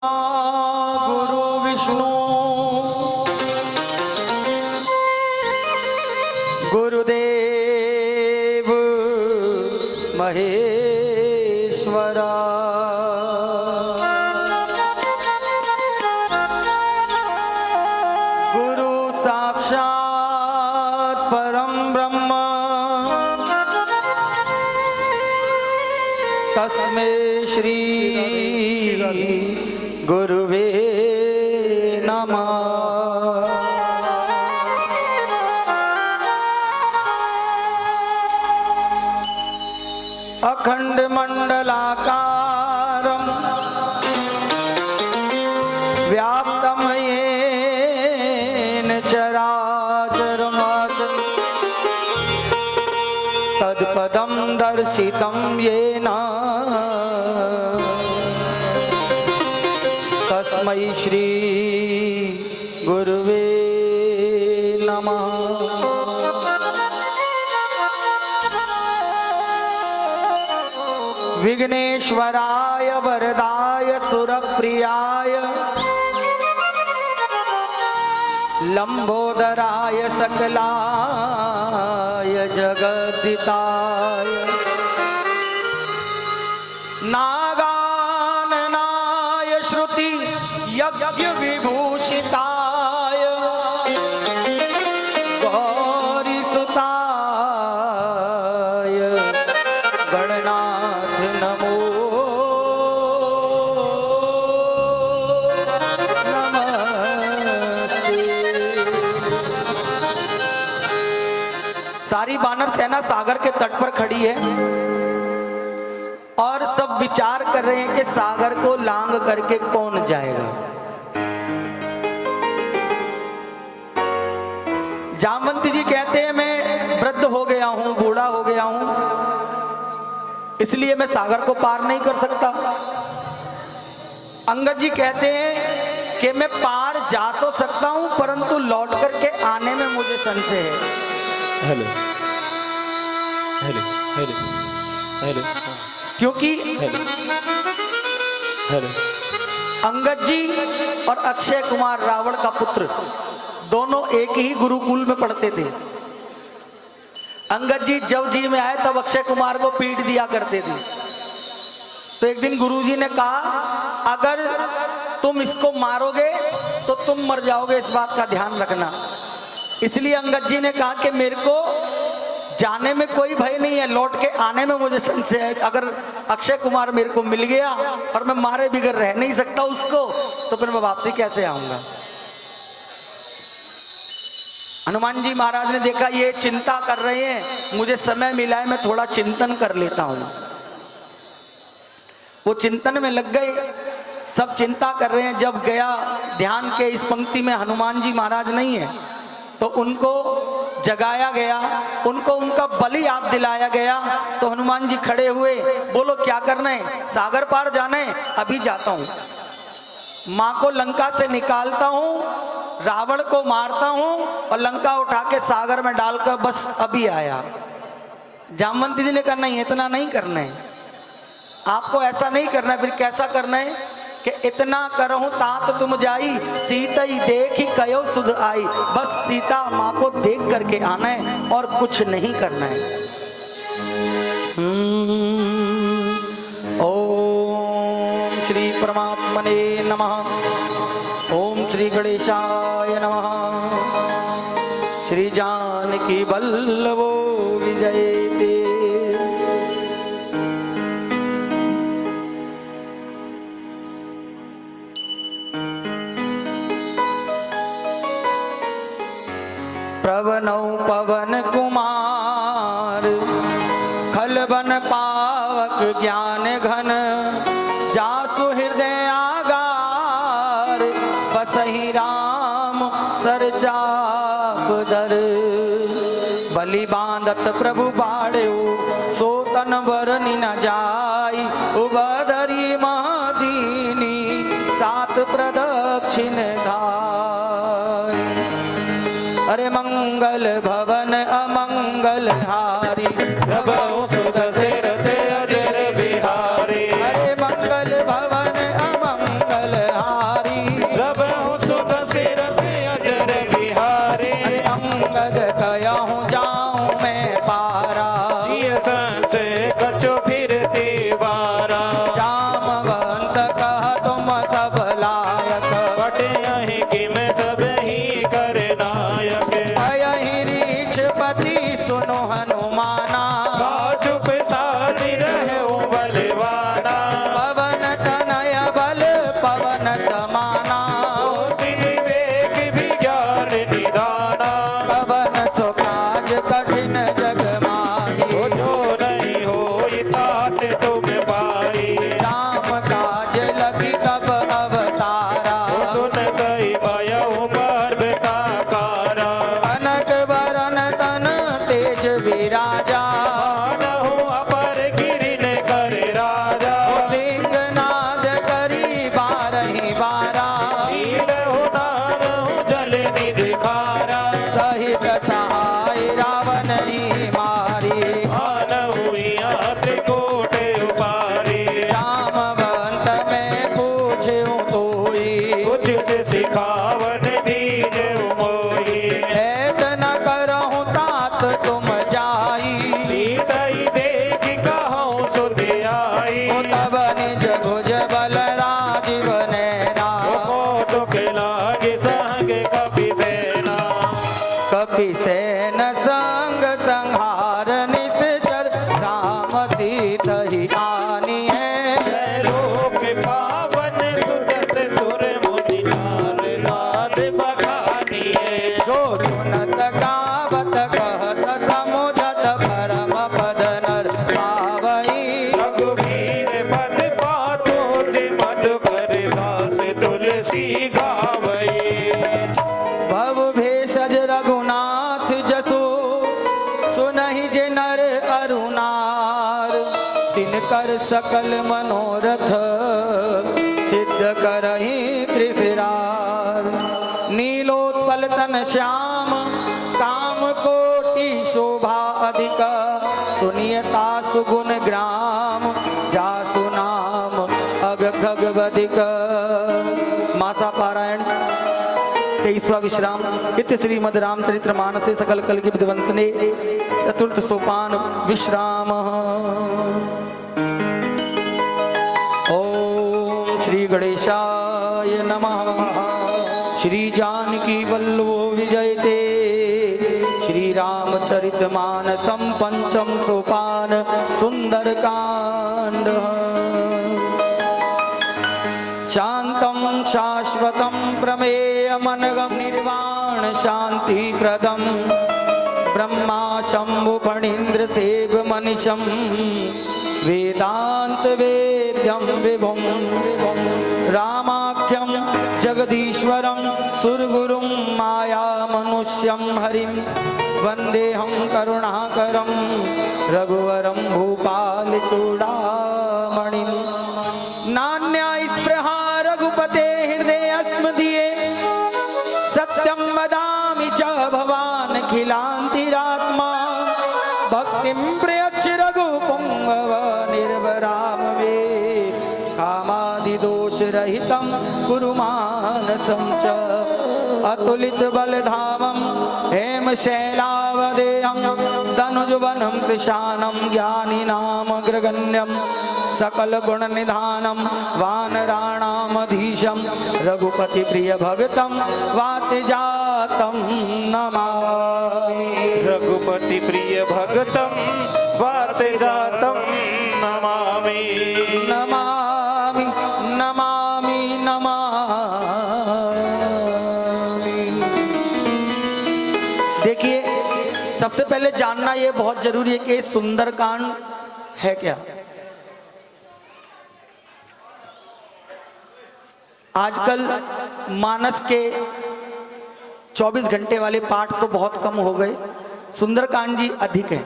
गुरु विष्णु गुरुदेव महेश्वरा। गुरु साक्षात् परम ब्रह्म तस्मै श्री गुरुवे नमः। अखंड मंडलाकारं व्याप्तं येन चराचरं तत्पदं दर्शितं येन तस्मै श्री गुरुवे नमः। विघ्नेश्वराय वरदाय सुरप्रियाय लंबोदराय सकलाय जगद्दिताय नागाननाय श्रुति यज्ञ विभूषिताय गौरीसुताय गणनाथ नमो नमस्ते। सारी वानर सेना सागर के तट पर खड़ी है और सब विचार कर रहे हैं कि सागर को लांग करके कौन जाएगा। जामवंती जी कहते हैं मैं वृद्ध हो गया हूं, बूढ़ा हो गया हूं, इसलिए मैं सागर को पार नहीं कर सकता। अंगद जी कहते हैं कि मैं पार जा तो सकता हूं परंतु लौट करके आने में मुझे संशय है। हेलो हेलो हेलो हेलो क्योंकि हेलो अंगद जी और अक्षय कुमार रावण का पुत्र दोनों एक ही गुरुकुल में पढ़ते थे। अंगद जी जब जी में आए तब अक्षय कुमार को पीट दिया करते थे। तो एक दिन गुरुजी ने कहा अगर तुम इसको मारोगे तो तुम मर जाओगे, इस बात का ध्यान रखना। इसलिए अंगद जी ने कहा कि मेरे को जाने में कोई भय नहीं है, लौट के आने में मुझे संशय है। अगर अक्षय कुमार मेरे को मिल गया और मैं मारे बिगर रह नहीं सकता उसको, तो फिर मैं वापसी कैसे आऊंगा। हनुमान जी महाराज ने देखा ये चिंता कर रहे हैं, मुझे समय मिला है, मैं थोड़ा चिंतन कर लेता हूं। वो चिंतन में लग गए, सब चिंता कर रहे हैं। जब गया ध्यान के इस पंक्ति में हनुमान जी महाराज नहीं है तो उनको जगाया गया, उनको उनका बलि याद दिलाया गया। तो हनुमान जी खड़े हुए, बोलो क्या करना है, सागर पार जाना है, अभी जाता हूं, मां को लंका से निकालता हूं, रावण को मारता हूं और लंका उठा के सागर में डालकर बस अभी आया। जामवंती जी ने कहा नहीं, इतना नहीं करना है, आपको ऐसा नहीं करना है। फिर कैसा करना है कि इतना करहूं तात तुम जाई, सीता ही देखी कयो सुध आई। बस सीता माँ को देख करके आना है और कुछ नहीं करना है। ओम श्री परमात्मने नमः। ओम श्री गणेशाय नमः। श्री जानकी वल्लभो विजयते। प्रवनौ पवन कुमार खलबन पावक ज्ञान घन, जासु हृदय आगार बसहि राम सरचाप दर। बलि बांधत प्रभु बाड़ो सो तन बरनि न जाई, उबधरी महदीनी सात प्रदक्षिण धाई। अरे मंगल भवन अमंगल हारी, प्रभु सुत सिर ते अजर बिहारी। अरे मंगल भवन अमंगल पवन समाना, विवेक विज्ञान निदाना, पवन सो काज कठिन जग माही, जो नहीं होई तात तुम पाई, राम काज लगी कब अवतारा, सुन गई भयउ पर्व साकारा, अनक वरन तन तेज विराजा, मानहु अपर गिरिन कर राजा, सिंहनाद करी बारही बारा, नीलहु नारहु जल निधिखारा, सहित सहाय रावण ही मारी, मानहु यहाँ त्रिकूट उपारी, रामवंत में पूछूं तोई, उचित सिखावन दीज मोही, ऐत न करहूँ तात तुम जाई, सीतई देख कहूँ सुध आई, तब निज भुज बल राजीव नैना, कोटुक लागे संग कपि सेना, कपि सेन संग संहार निश्चर, राम सीत ही आनी है, जय लोक पावन सुदत सुर मुनि नार नाद बखानिए, जो सुनत गावत कहत समुझत परम पद नर पावई, रघुवीर पद पातो मधुकर दास तुलसी गावई, भव भेषज रघुनाथ जसो, सुनहि जे नर अरुनार, तिनकर सकल मनोरथ सिद्ध करहि त्रिशिरार, नीलोत्पल तन श्याम काम कोटि शोभा अधिक, सुनियता सुगुण ग्राम जासु नाम अग खग बधिक। मासा पारायण 23वां विश्राम इति श्रीमद् रामचरित्र मानसे सकल कल की विध्वंसने चतुर्थ सोपान विश्राम। ओम श्री गणेशाय नमः। श्री जानकी वल्लभो विजयते श्री रामचरित मानसम पंचम सोपान सुंदर कांड। शांतं शाश्वतं प्रमेयमनघं निर्वाण शांति प्रदं ब्रह्मा शंभु फणीन्द्र सेव मनिशं वेदांत वेद्यं विभुं रामाख्यं जगदीश्वरं सुरगुरुं माया मनुष्यं हरिं वन्देऽहं करुणाकरं रघुवरं भूपाल चूडामणिं। नान्या स्पृहा रघुपते हृदय अस्मदीये सत्यं वदामि च भवान् खिलान्तिरात्मा भक्तिं प्रयच्छ रघुपुङ्गव निर्वराम मे कामादिदोषरहितं कुरु मानसं च अतुलित बलधामं हेमशैलावदेहं तनुजवनं कृशानं ज्ञानिनामग्रगण्यं सकल गुण निधानम वानराणामधीशं रघुपति प्रिय भगतं वातिजातं नमामि। रघुपति प्रिय भगतं वातिजातं नमामि। नमामि नमामि नमामि। देखिए, सबसे पहले जानना ये बहुत जरूरी है कि सुंदरकांड है क्या। आजकल मानस के 24 घंटे वाले पाठ तो बहुत कम हो गए, सुंदरकांड जी अधिक है।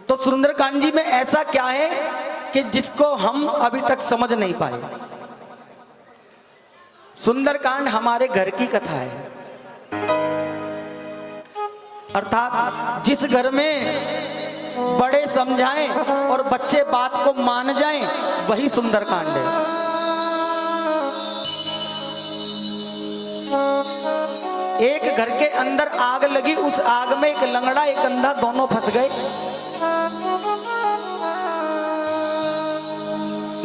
तो सुंदरकांड जी में ऐसा क्या है कि जिसको हम अभी तक समझ नहीं पाए। सुंदरकांड हमारे घर की कथा है, अर्थात जिस घर में बड़े समझाएं और बच्चे बात को मान जाएं वही सुंदरकांड है। एक घर के अंदर आग लगी, उस आग में एक लंगड़ा एक अंधा दोनों फंस गए।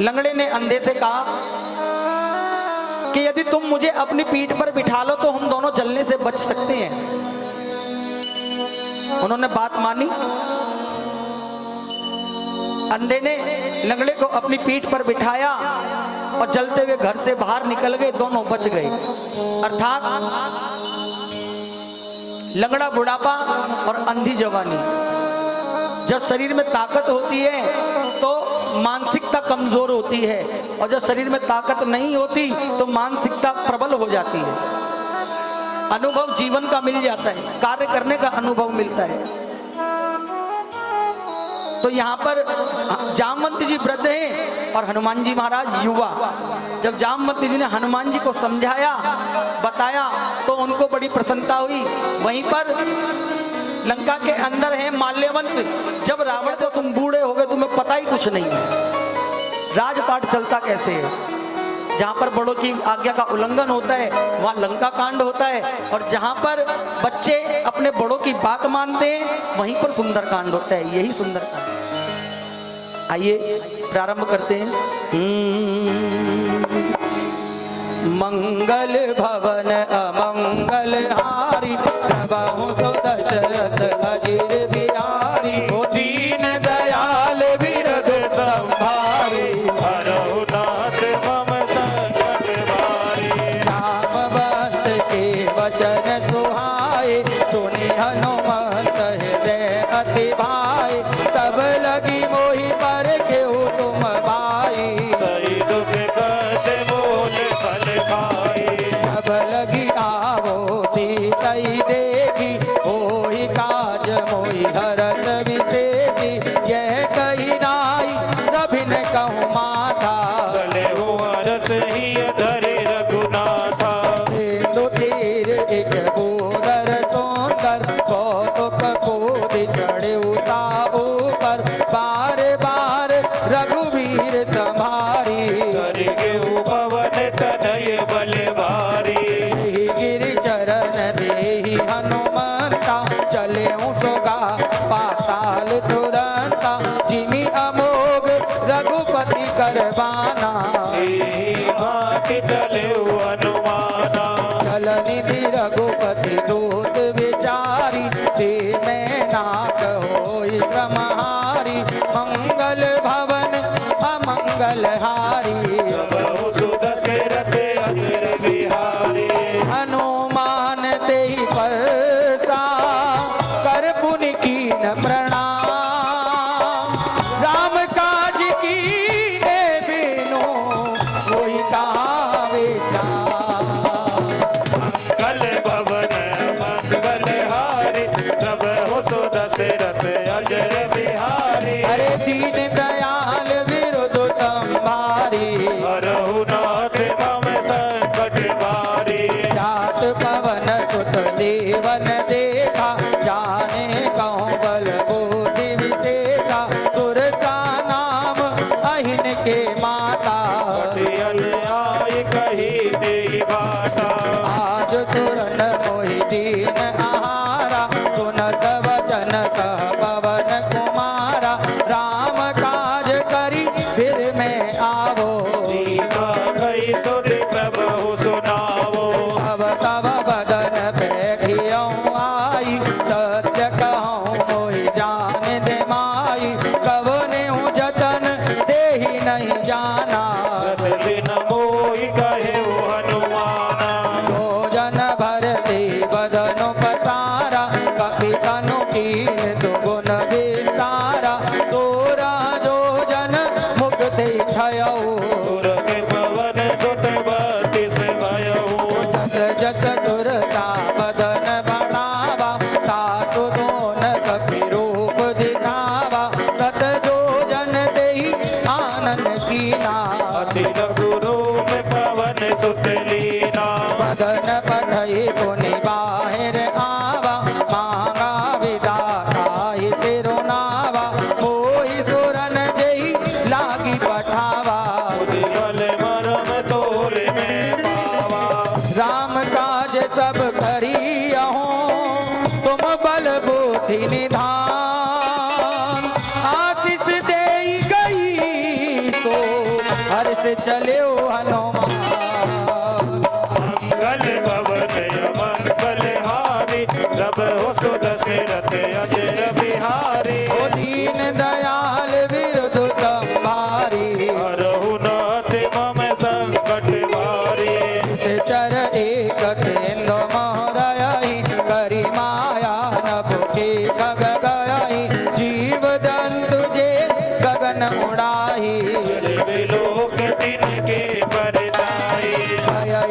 लंगड़े ने अंधे से कहा कि यदि तुम मुझे अपनी पीठ पर बिठा लो तो हम दोनों जलने से बच सकते हैं। उन्होंने बात मानी। अंधे ने लंगड़े को अपनी पीठ पर बिठाया और जलते हुए घर से बाहर निकल गए, दोनों बच गए। अर्थात लंगड़ा बुढ़ापा और अंधी जवानी। जब शरीर में ताकत होती है तो मानसिकता कमजोर होती है, और जब शरीर में ताकत नहीं होती तो मानसिकता प्रबल हो जाती है। अनुभव जीवन का मिल जाता है, कार्य करने का अनुभव मिलता है। तो यहाँ पर जामवंत जी वृद्ध हैं और हनुमान जी महाराज युवा। जब जामवंत जी ने हनुमान जी को समझाया, बताया, तो उनको बड़ी प्रसन्नता हुई। वहीं पर लंका के अंदर है माल्यवंत। जब रावण को तुम बूढ़े हो गए, तुम्हें पता ही कुछ नहीं है राजपाट चलता कैसे है। जहाँ पर बड़ों की आज्ञा का उल्लंघन होता है वहाँ लंका कांड होता है, और जहाँ पर बच्चे अपने बड़ों की बात मानते हैं वहीं पर सुंदर कांड होता है। यही सुंदर कांड। आइए प्रारंभ करते हैं। मंगल भवन अमंगल हारी, प्रभु तो दशरथ अजीर बिहारी। ओ दीन दयाल बिरद संभारी, हरहु नाथ मम संकट भारी। रामवंत के वचन सुहाए, सुनि हनुमंत हृदय अति भाए। तब लगी मोहि पर केहू तुम भाई, सही दुख कहते बोल फल खाई। तब लगी आवो सीतई देखी, होई काज मोहि हरत विसेखी। यह कही नाई सभिन कहूँ माथा, चले हो अरस ही धरे रघुनाथा। सिंधु तीर एक गोदर सुंदर, कौतुक कूद चढ़े उता ऊपर। बार बार रघुवीर संभारी, करके पवन तनय बल भारी। गिरि चरण देहि हनुमंता, चले सोगा पाताल तुरंता। जिमि अमोघ रघुपति करबाना, भाति चले हनुमाना। चल निधि रघुपति दूत विचारी। ते मैं नाक होई श्रमहारी, मंगल भवन अमंगल हारी। बहु सुदशरथ अग्र बिहारी। हनुमान तेहि परसा, कर पुनि कीन प्रणाम। राम काज कीने बिनु, कोई कहावे जाम।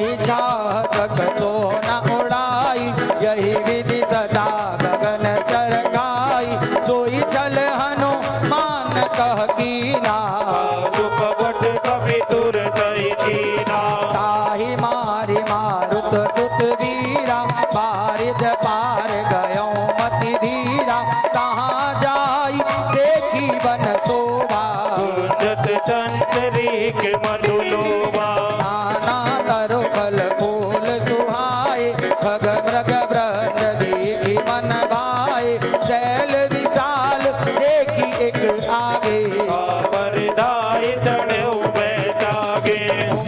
सोई चाहत तो न उड़ाई, यही विधि सदा गगन चरकाई, सोई चल हनुमान कह कीना, सुपवट कवि तुर तई छीना, ताहि मारि मारुत सुत वीरा, बारिद पार गयो मति धीरा, कहाँ जाई देखी बन शोभा, गुंजत चंद्रिक मधुलोभा, नाना तरु फल फूल सुहाए, खग मृग ब्रज देखी मन भाए, शैल विशाल देखी एक आगे, वरदाई चढ़ो बैठागे,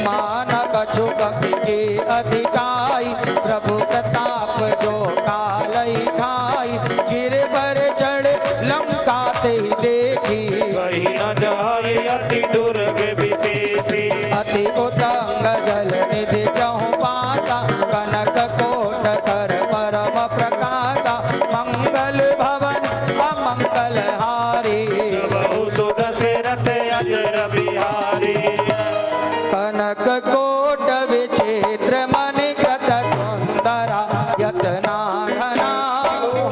मान कछु कपि के अधिकाई, प्रभु प्रताप जो कालई खाई, गिर पर चढ़ लंका ते देखी, वही न जाए अति दुर्ग विशेषी, अति उतंग जल निधि चहु पाता, कनक कोट कर परम प्रकाता, मंगल भवन अमंगल हारी, बहु सुदशरथ अजर बिहारी, कनक कोट विचित्र मणिकृत सुंदरा, यतना धना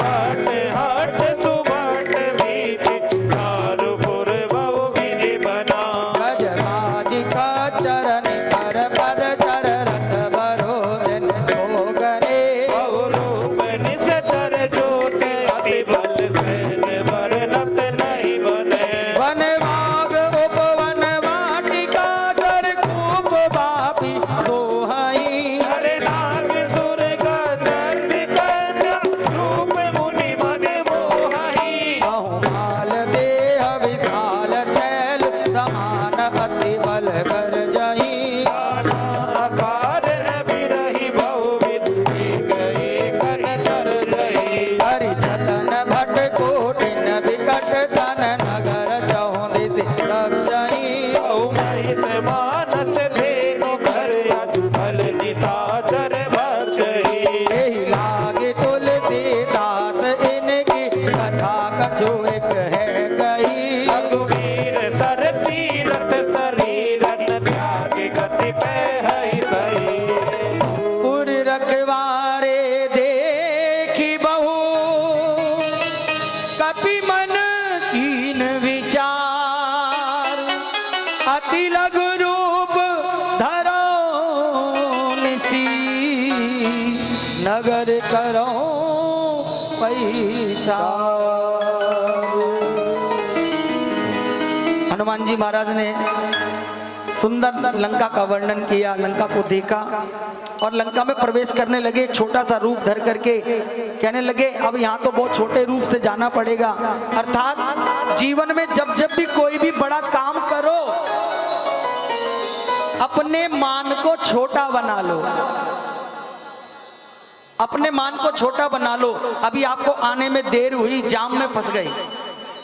हट हट सुभट बीच, चारुपुर बहु विधि बना, गजराजिक चरण कर पद चर रथ बरोजन भोगने, बहुरूप निशतर जोत, अति बल सैन वर्णत नहीं बने, वन बाग उपवन वाटिका सर खूब बापी सोहई, हरे नाग सुर गंधर्व कन्या, रूप मुनि मन मोहई, बहुमाल देह विशाल शैल, समान अति बल कर जही, आकार बिरही बहुविध, एक कर रही, हरि जतन भट कोटिन विकट तन, नगर चौदिस रक्षई, महिष मानस धेनु घर अज, फल निशाचर भक्षई, एहि लागे तुलसीदास इनकी, कथा कछु एक है कही, रघुवीर सर तीरथ शरीरन, त्याग गति पे है सही, पुर रखवारे देखी बहु, कपि मन कीन विचार, अति लघु रूप धरो निसी, नगर करो पैसा। हनुमान जी महाराज ने सुंदर लंका का वर्णन किया, लंका को देखा और लंका में प्रवेश करने लगे। एक छोटा सा रूप धर करके कहने लगे अब यहाँ तो बहुत छोटे रूप से जाना पड़ेगा। अर्थात जीवन में जब जब भी कोई भी बड़ा काम करो, अपने मान को छोटा बना लो, अपने मान को छोटा बना लो। अभी आपको आने में देर हुई, जाम में फंस गए,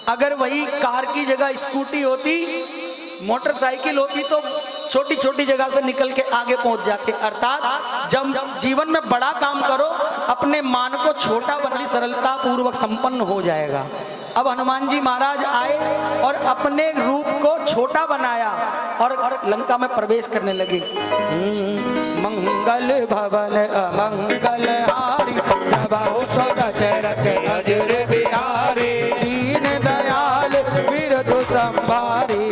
अगर वही कार की जगह स्कूटी होती, मोटरसाइकिल होती तो छोटी छोटी जगह से निकल के आगे पहुंच जाते। अर्थात जब जीवन में बड़ा काम करो, अपने मान को छोटा बना, सरलता पूर्वक संपन्न हो जाएगा। अब हनुमान जी महाराज आए और अपने रूप को छोटा बनाया और लंका में प्रवेश करने लगे। मंगल भवन अमंगल हारी, प्रभु दशरथ अजर बिहारी, दीन दयाल बिरधु संभारी,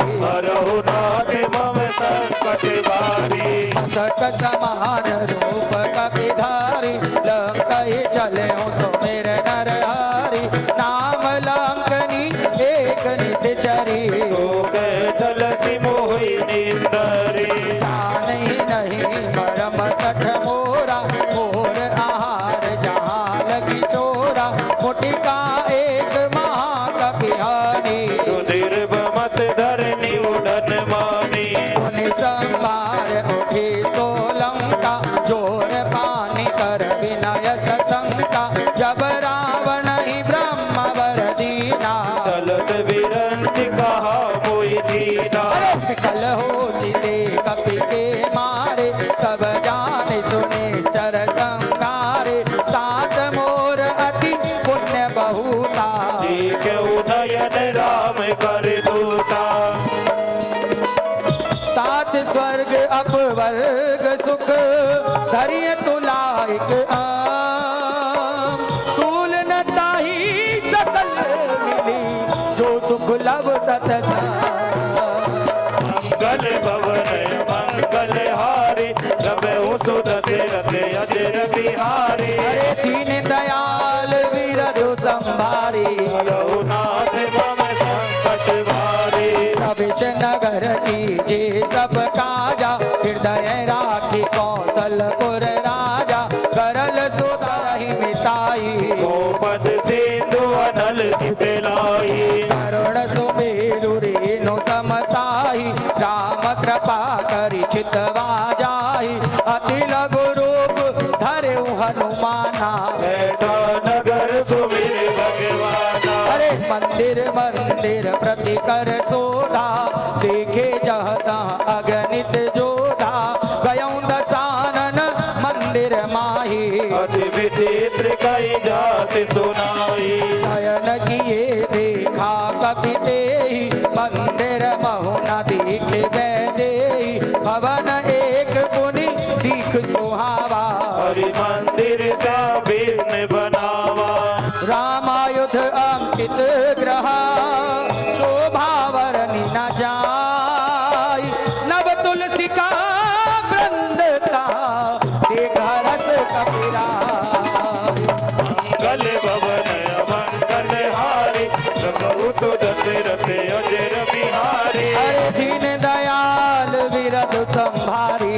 रघुनाथ मम संकट बारी, सत समान रूप कपिधारी, लंकई चले तो मेरे नरहारी, नाम लंकनी एक निश्चरी, शोक जलसि मोहि निंदरी, नहीं नहीं मरम सठ मोरा, मोर आहार जहाँ लगी चोरा, मुटिका एक महाकपिहारी, रुधिर मत धरनी उड़न मानी, मुनि संभार उठी तो लंका, जोर पानी कर विनय सशंका, जब रावण ही ब्रह्म वर दीना, चलत विरंच कहा मोहि दीना, विकल हो सीते कपि के मारे, तब जान सुने करिए तुलाइक आम सूल न ताही सकल मिली जो सुख लब तत मंगल भवन मंगल हारी रबहु सुध रते अजर बिहारी अरे दीन दयाल विरधु संभारी रघुनाथ मम संकट भारी अभिष नगर कीजे सब काजा हृदय राखी कौशलपुर राजा करल सुधरहि मिताई गोपद सिंधु अनल दिलाई करुण सुमेरु रेणु समताई राम कृपा करि चितवा जाई अति लघु रूप धरऊ हनुमाना बैठा नगर सुमिर भगवाना अरे मंदिर मंदिर प्रति कर सोधा देखे जहता अगणित जोधा गयऊं दसानन मंदिर माही अति विचित्र कई जाति सुनाई शयन किए देखा कपि तेहि मंदिर महु न दिखे वैदेही भवन एक पुनि दिख सुहावा हरि मंदिर का विघ्न बनावा रामायुध अंकित ग्रह शोभावरनि न जाय नव तुलसी का वृंद का देख रस कपिराय मंगल भवन मंगल हारी रघु सुध रते अजर बिहारी अरे दीन दयाल विरधु संभारी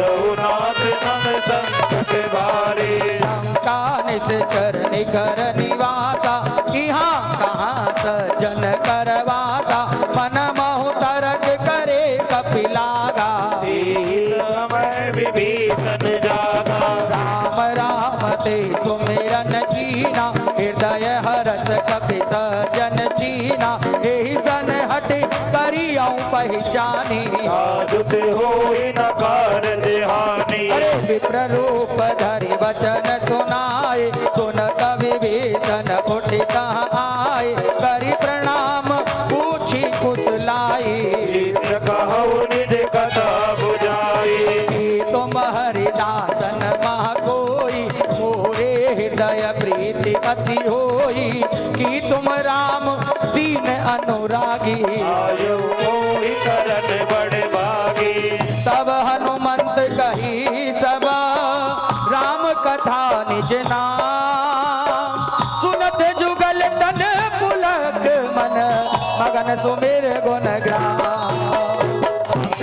रघुनाथ मम संकट भारी लंका निश्चर निकर निवासा यहाँ कहाँ सज्जन करवासा मन महु तरक करे कपिलागा समय विभीषण जागा राम राम ते सुमिरन कीना हृदय हरस कपि सजन चीना एहि सन हट करियौ पहचानी आजुत होई न कार देहानी अरे विप्र रूप धरि वचन सुनाए सुनत विभीषण फुटित आए करि प्रणाम पूछी कुशलाई इंद्र कहु निज कथा बुझाई की तुम हरिदासन मह कोई मोरे हृदय प्रीति अति होई कि तुम राम दीन अनुरागी आयु मोहि करन बड़ भागी तब हनुमंत कही सब राम कथा निज नाम सुनत जुगल तन पुलक मन मगन सुमिर गुण ग्राम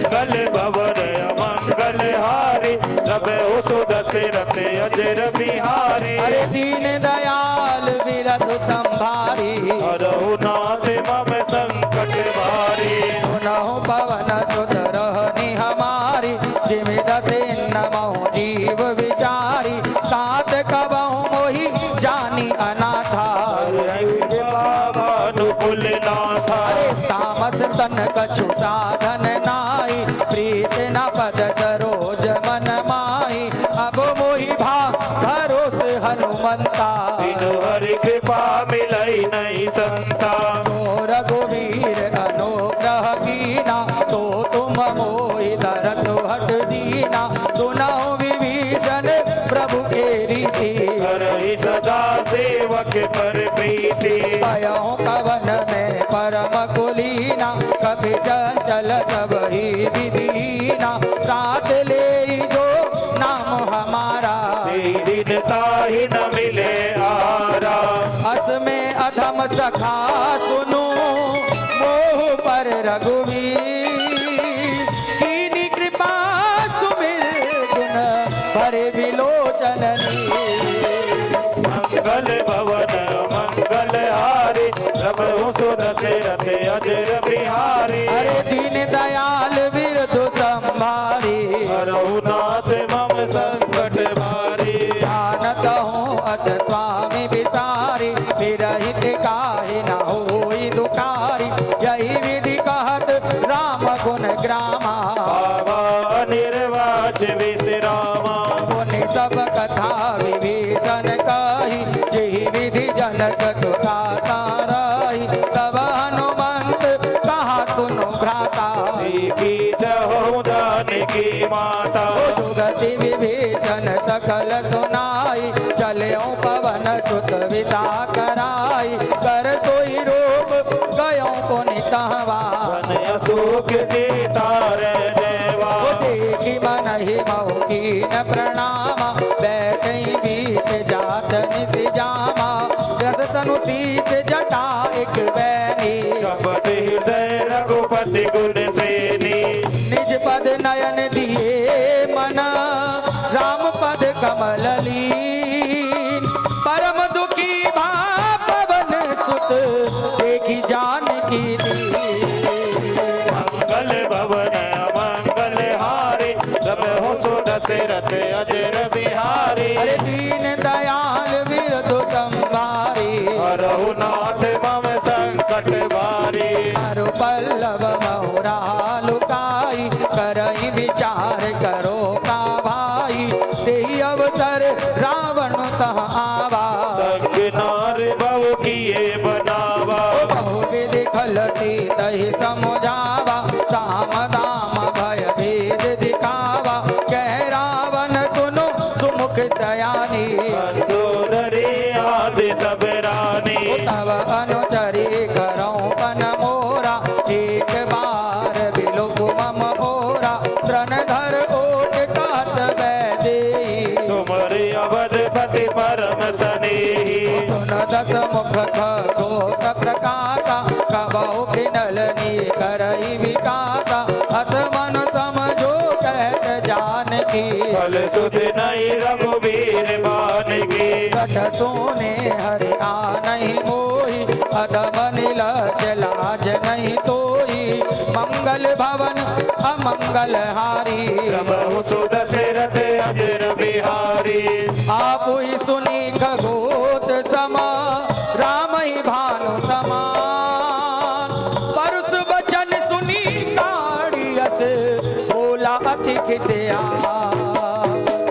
मंगल भवन मंगल हारी रबहु सुध रते अजर बिहारी अरे दीन दयाल विरधु संभारी रघुनाथ मम संकट भारी सुनहु पवन सुत रहनी हमारी जिमि दसे नमहु जीव विचारी सात कबहु मोहि जानी अनाथा अनुकूल नाथा अरे तामस तन कछु साधन नाई प्रीत न पद सरोज मन माही अब मोहि भा भरोस हनुमंता बिनु हरि कृपा मिलई नहीं संता तो रघुवीर अनुग्रह कीना तो तुम मोहि धरत हट दीना सुनहु विभीषण प्रभु के रीति करहि सदा सेवक पर प्रीति पयहु कवन में परम कुलीना कभी चंचल सब ही विधीना साथ ले जो नाम हमारा दिन ताहि न मिले आरा अस में अधम सखा सुनो मोह पर रघुवीर कीनी कृपा सुमिर गुण भरे विलोचन मंगल भवन मंगल हारी रबहु सुध रते अजर बिहारी अरे दीन दयाल विरधु संभारी रघुनाथ मम संकट भारी जानत हूँ अत स्वामी विसारी विरहित काहे न होई दुखारी यही विधि कहत राम गुण ग्रामा बाबा निर्वाच विश्रामा पुनि सब कथा विभीषण कही जेहि विधि जनक सुता रही तब हनुमंत सकल सुनाई, चलो पवन सुत विदा कराई, कर सोई रोग गयो को नितहवा, मन सुख सीतारे देवा। देखी मन ही मौकीन प्रणामा, बैठई बीत जात निस जामा, रस तनु सीत जटा एक बैनी, कपति हृदय रघुपति गुण सेनी, निज पद नयन दिए मन, राम पद कमल लीन, परम दुखी भा पवन सुत, देखी जानकी दीन। मंगल भवन मंगल हारी, सब हो सो दशरथ अजर बिहारी। अरे दीन दयाल विरधु संवारी, हरहु नाथ मम संकट भारी। अरु पल्लव महुरा लुकाई, करई विचार करो का भाई, तेहि अवसर रावण तह आवा, संग बहु किए बनावा। बहु विधि खलती तहि समुझावा, साम दाम भय भेद दिखावा, कह रावण सुनो सुमुख सयानी, अंदोदरी आदि सब रानी। तब अनुचरी करौ पन मोरा, एक बार बिलुक मम ओरा, तृण धर ओट कात बैदेई, तुमरि अवधपति परम स्नेही। सुन दस मुख खगोत प्रकाशा, कबहु किनलनी करई विकासा, अस मन समझो कहत जानकी, फल सुध नहीं रघुवीर मान की। कठ सोने हरि नहीं मोही, अदब नीलज लाज नहीं तोई, मंगल भवन अमंगल हारी, प्रभु सुत दशरथ अजर बिहारी। आप ही सुनी खगोत समा, राम ही भानु समान, परुष वचन सुनी काड़ियस, बोला अति खिसिया,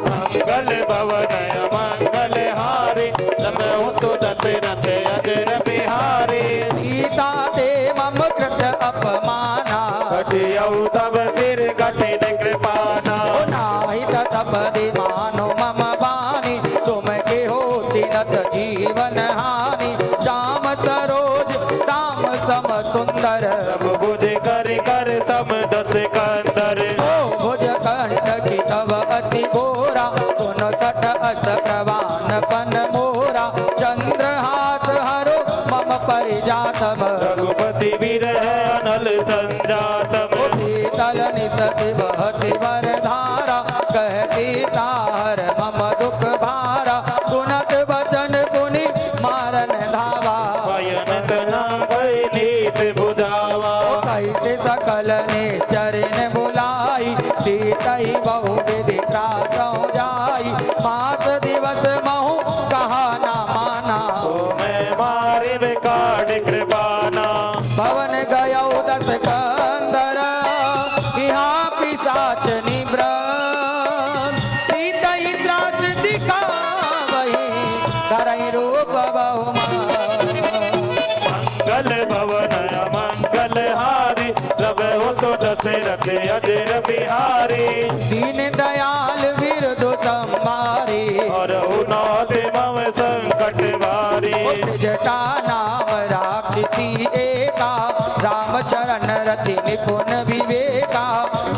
मंगल भवन मंगल हारी, नमो सो दशरथ अजर बिहारी। सीता ते मम कृत अपमाना, कटियौ तब सिर कठिन कृपाना। नाहि तपदि मानो मम बानी, तुम के होती नत जीवन हानि, श्याम सरोज दाम सम सुंदर, सब बुझ कर कर तम दस कंदर। ओ भुज कंठ की तव अति घोरा, सुन सठ अस प्रवान पन मोरा, चंद्र हाथ हरो मम परिजातम, रघुपति विरह अनल संजातम। शीतल निसति बहति वर धारा, कहती तार मम दुख भारा, सुनत वचन पुनि मारन धावा, भयनक न भय नीत बुझावा। कैसे सकल ने चरण बुलाई, सीतई बहु विधि त्रासौ जाई, मास दिवस महु कहा ना माना, ओ मैं मारिब काढ़ कृपाना। भवन गयौ दस कंदर, यहाँ पिशाच निव्रत, सीतई त्रास दिखावहि, धरई रूप बहुमान, मंगल भवन मंगल हारी, सब हो सो दशरथ अजर बिहारी। दीन दयाल विरधु संवारी, और नाथ मम संकट भारी। जटा नाम राक्षसी एका, राम चरण रति निपुण विवेका,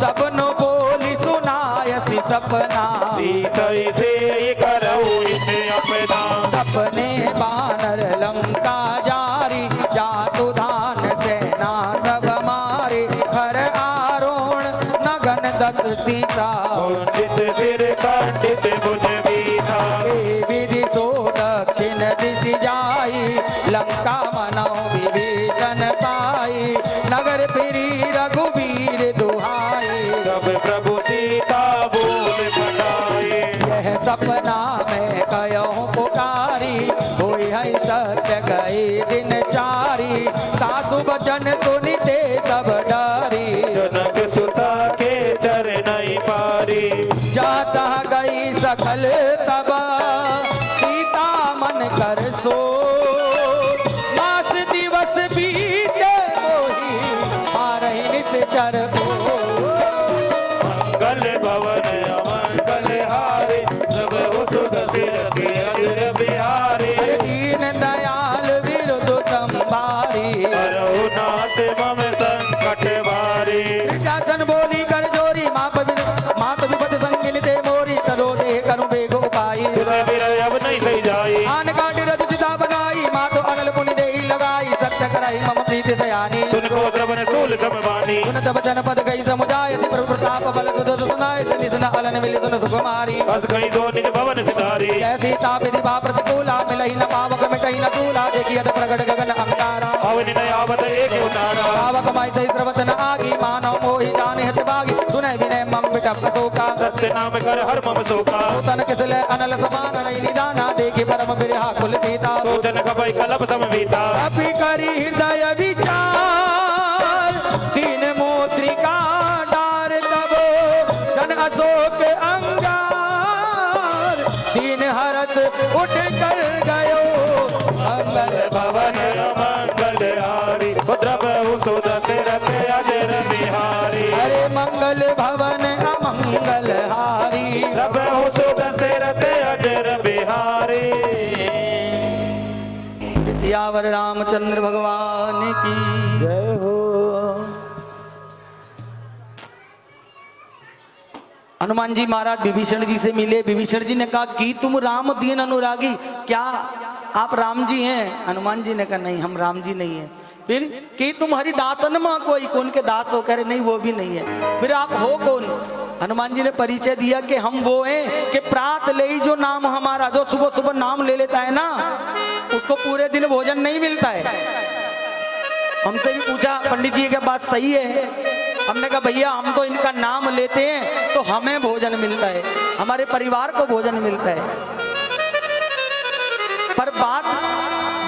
सबनो बोली सुनायसी सपना, सीतई से करऊ इसे अपना। अपने बानर लंका जारी, जातु धान सेना सब मारे, हर आरोण नगन दस सीता, कुंठित सिर कंठित भुज बीता। ए विधि सो दक्षिण दिशि जाई, लंका मनौ विभीषण पाई, नगर फिरी रघुवीर दुहाई, सब प्रभु सीता बोल पठाए। यह सपना में कयहूँ पुकारी, होई है सत्य गई दिन चारी, सासु वचन सुनिते सब डारी, जनक सुता के चरण पारी। जाता गई सकल तबा, सीता मन कर सो, मास दिवस बीते मोही, मारहि नित चर को, मंगल भवन मंगल हारी, सब बदन मिली सुन सुकुमारी बस कहीं दो निज भवन सिधारी जय सीता विधि बा प्रतिकूला मिलही न पावक मिटही न तूला देखी अत प्रगट गगन अंगारा पावन नयावत एक उतारा पावक माई सही सर्वत न आगी मानव मोहि जाने हत बागी सुने विनय मम मिटा प्रतोका सत्य नाम कर हर मम सोका तन किसले अनल समान नहीं निदाना देखी परम बिरहा कुल पीता सोचन कपई कलप समवीता अभी करी हृदय विचार तीन मोत्रिका डार तब जन अशोक अंगार तीन हरत उठ कर गयो मंगल भवन मंगल हारी पुत्र बहु सुदत रथ अजर बिहारी अरे मंगल भवन अमंगल हारी बहु सुदत रथ अजर बिहारी सियावर रामचंद्र भगवान की जय हो। हनुमान जी महाराज विभीषण जी से मिले। विभीषण जी ने कहा कि तुम राम दीन अनुरागी, क्या आप राम जी हैं? हनुमान जी ने कहा नहीं, हम राम जी नहीं हैं। फिर कि तुम हरिदासन मां कोई कौन के दास हो? कह रहे नहीं, वो भी नहीं है। फिर आप हो कौन? हनुमान जी ने परिचय दिया कि हम वो हैं कि प्रात ले ही जो नाम हमारा, जो सुबह सुबह नाम ले लेता है ना, उसको पूरे दिन भोजन नहीं मिलता है। हमसे भी पूछा पंडित जी, क्या बात सही है? हमने कहा भैया हम तो इनका नाम लेते हैं तो हमें भोजन मिलता है, हमारे परिवार को भोजन मिलता है। पर बात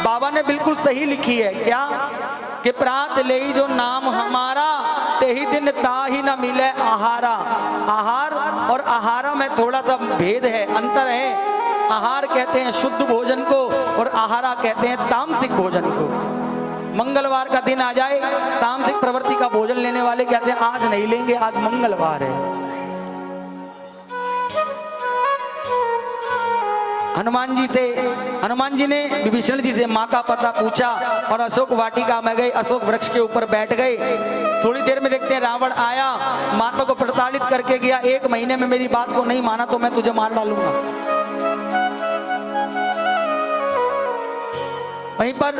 बाबा ने बिल्कुल सही लिखी है, क्या कि प्रात ले ही जो नाम हमारा, ते ही दिन ताही न मिले आहारा। आहार और आहारा में थोड़ा सा भेद है, अंतर है। आहार कहते हैं शुद्ध भोजन को और आहारा कहते हैं तामसिक भोजन को। मंगलवार का दिन आ जाए, तामसिक प्रवृत्ति का भोजन लेने वाले कहते हैं आज नहीं लेंगे, आज मंगलवार है। हनुमान जी ने विभीषण जी से माँ का पता पूछा और अशोक वाटिका में गए, अशोक वृक्ष के ऊपर बैठ गए। थोड़ी देर में देखते हैं रावण आया, माता को प्रताड़ित करके गया, 1 महीने में मेरी बात को नहीं माना तो मैं तुझे मार डालूंगा। वहीं पर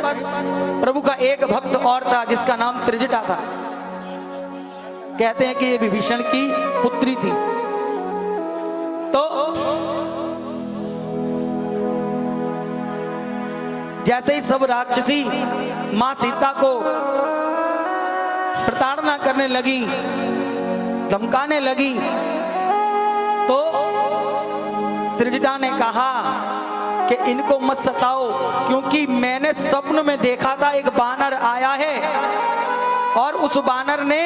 प्रभु का एक भक्त और था जिसका नाम त्रिजटा था। कहते हैं कि ये विभीषण की पुत्री थी। तो जैसे ही सब राक्षसी मां सीता को प्रताड़ना करने लगी, धमकाने लगी, तो त्रिजटा ने कहा कि इनको मत सताओ, क्योंकि मैंने स्वप्न में देखा था एक बानर आया है और उस बानर ने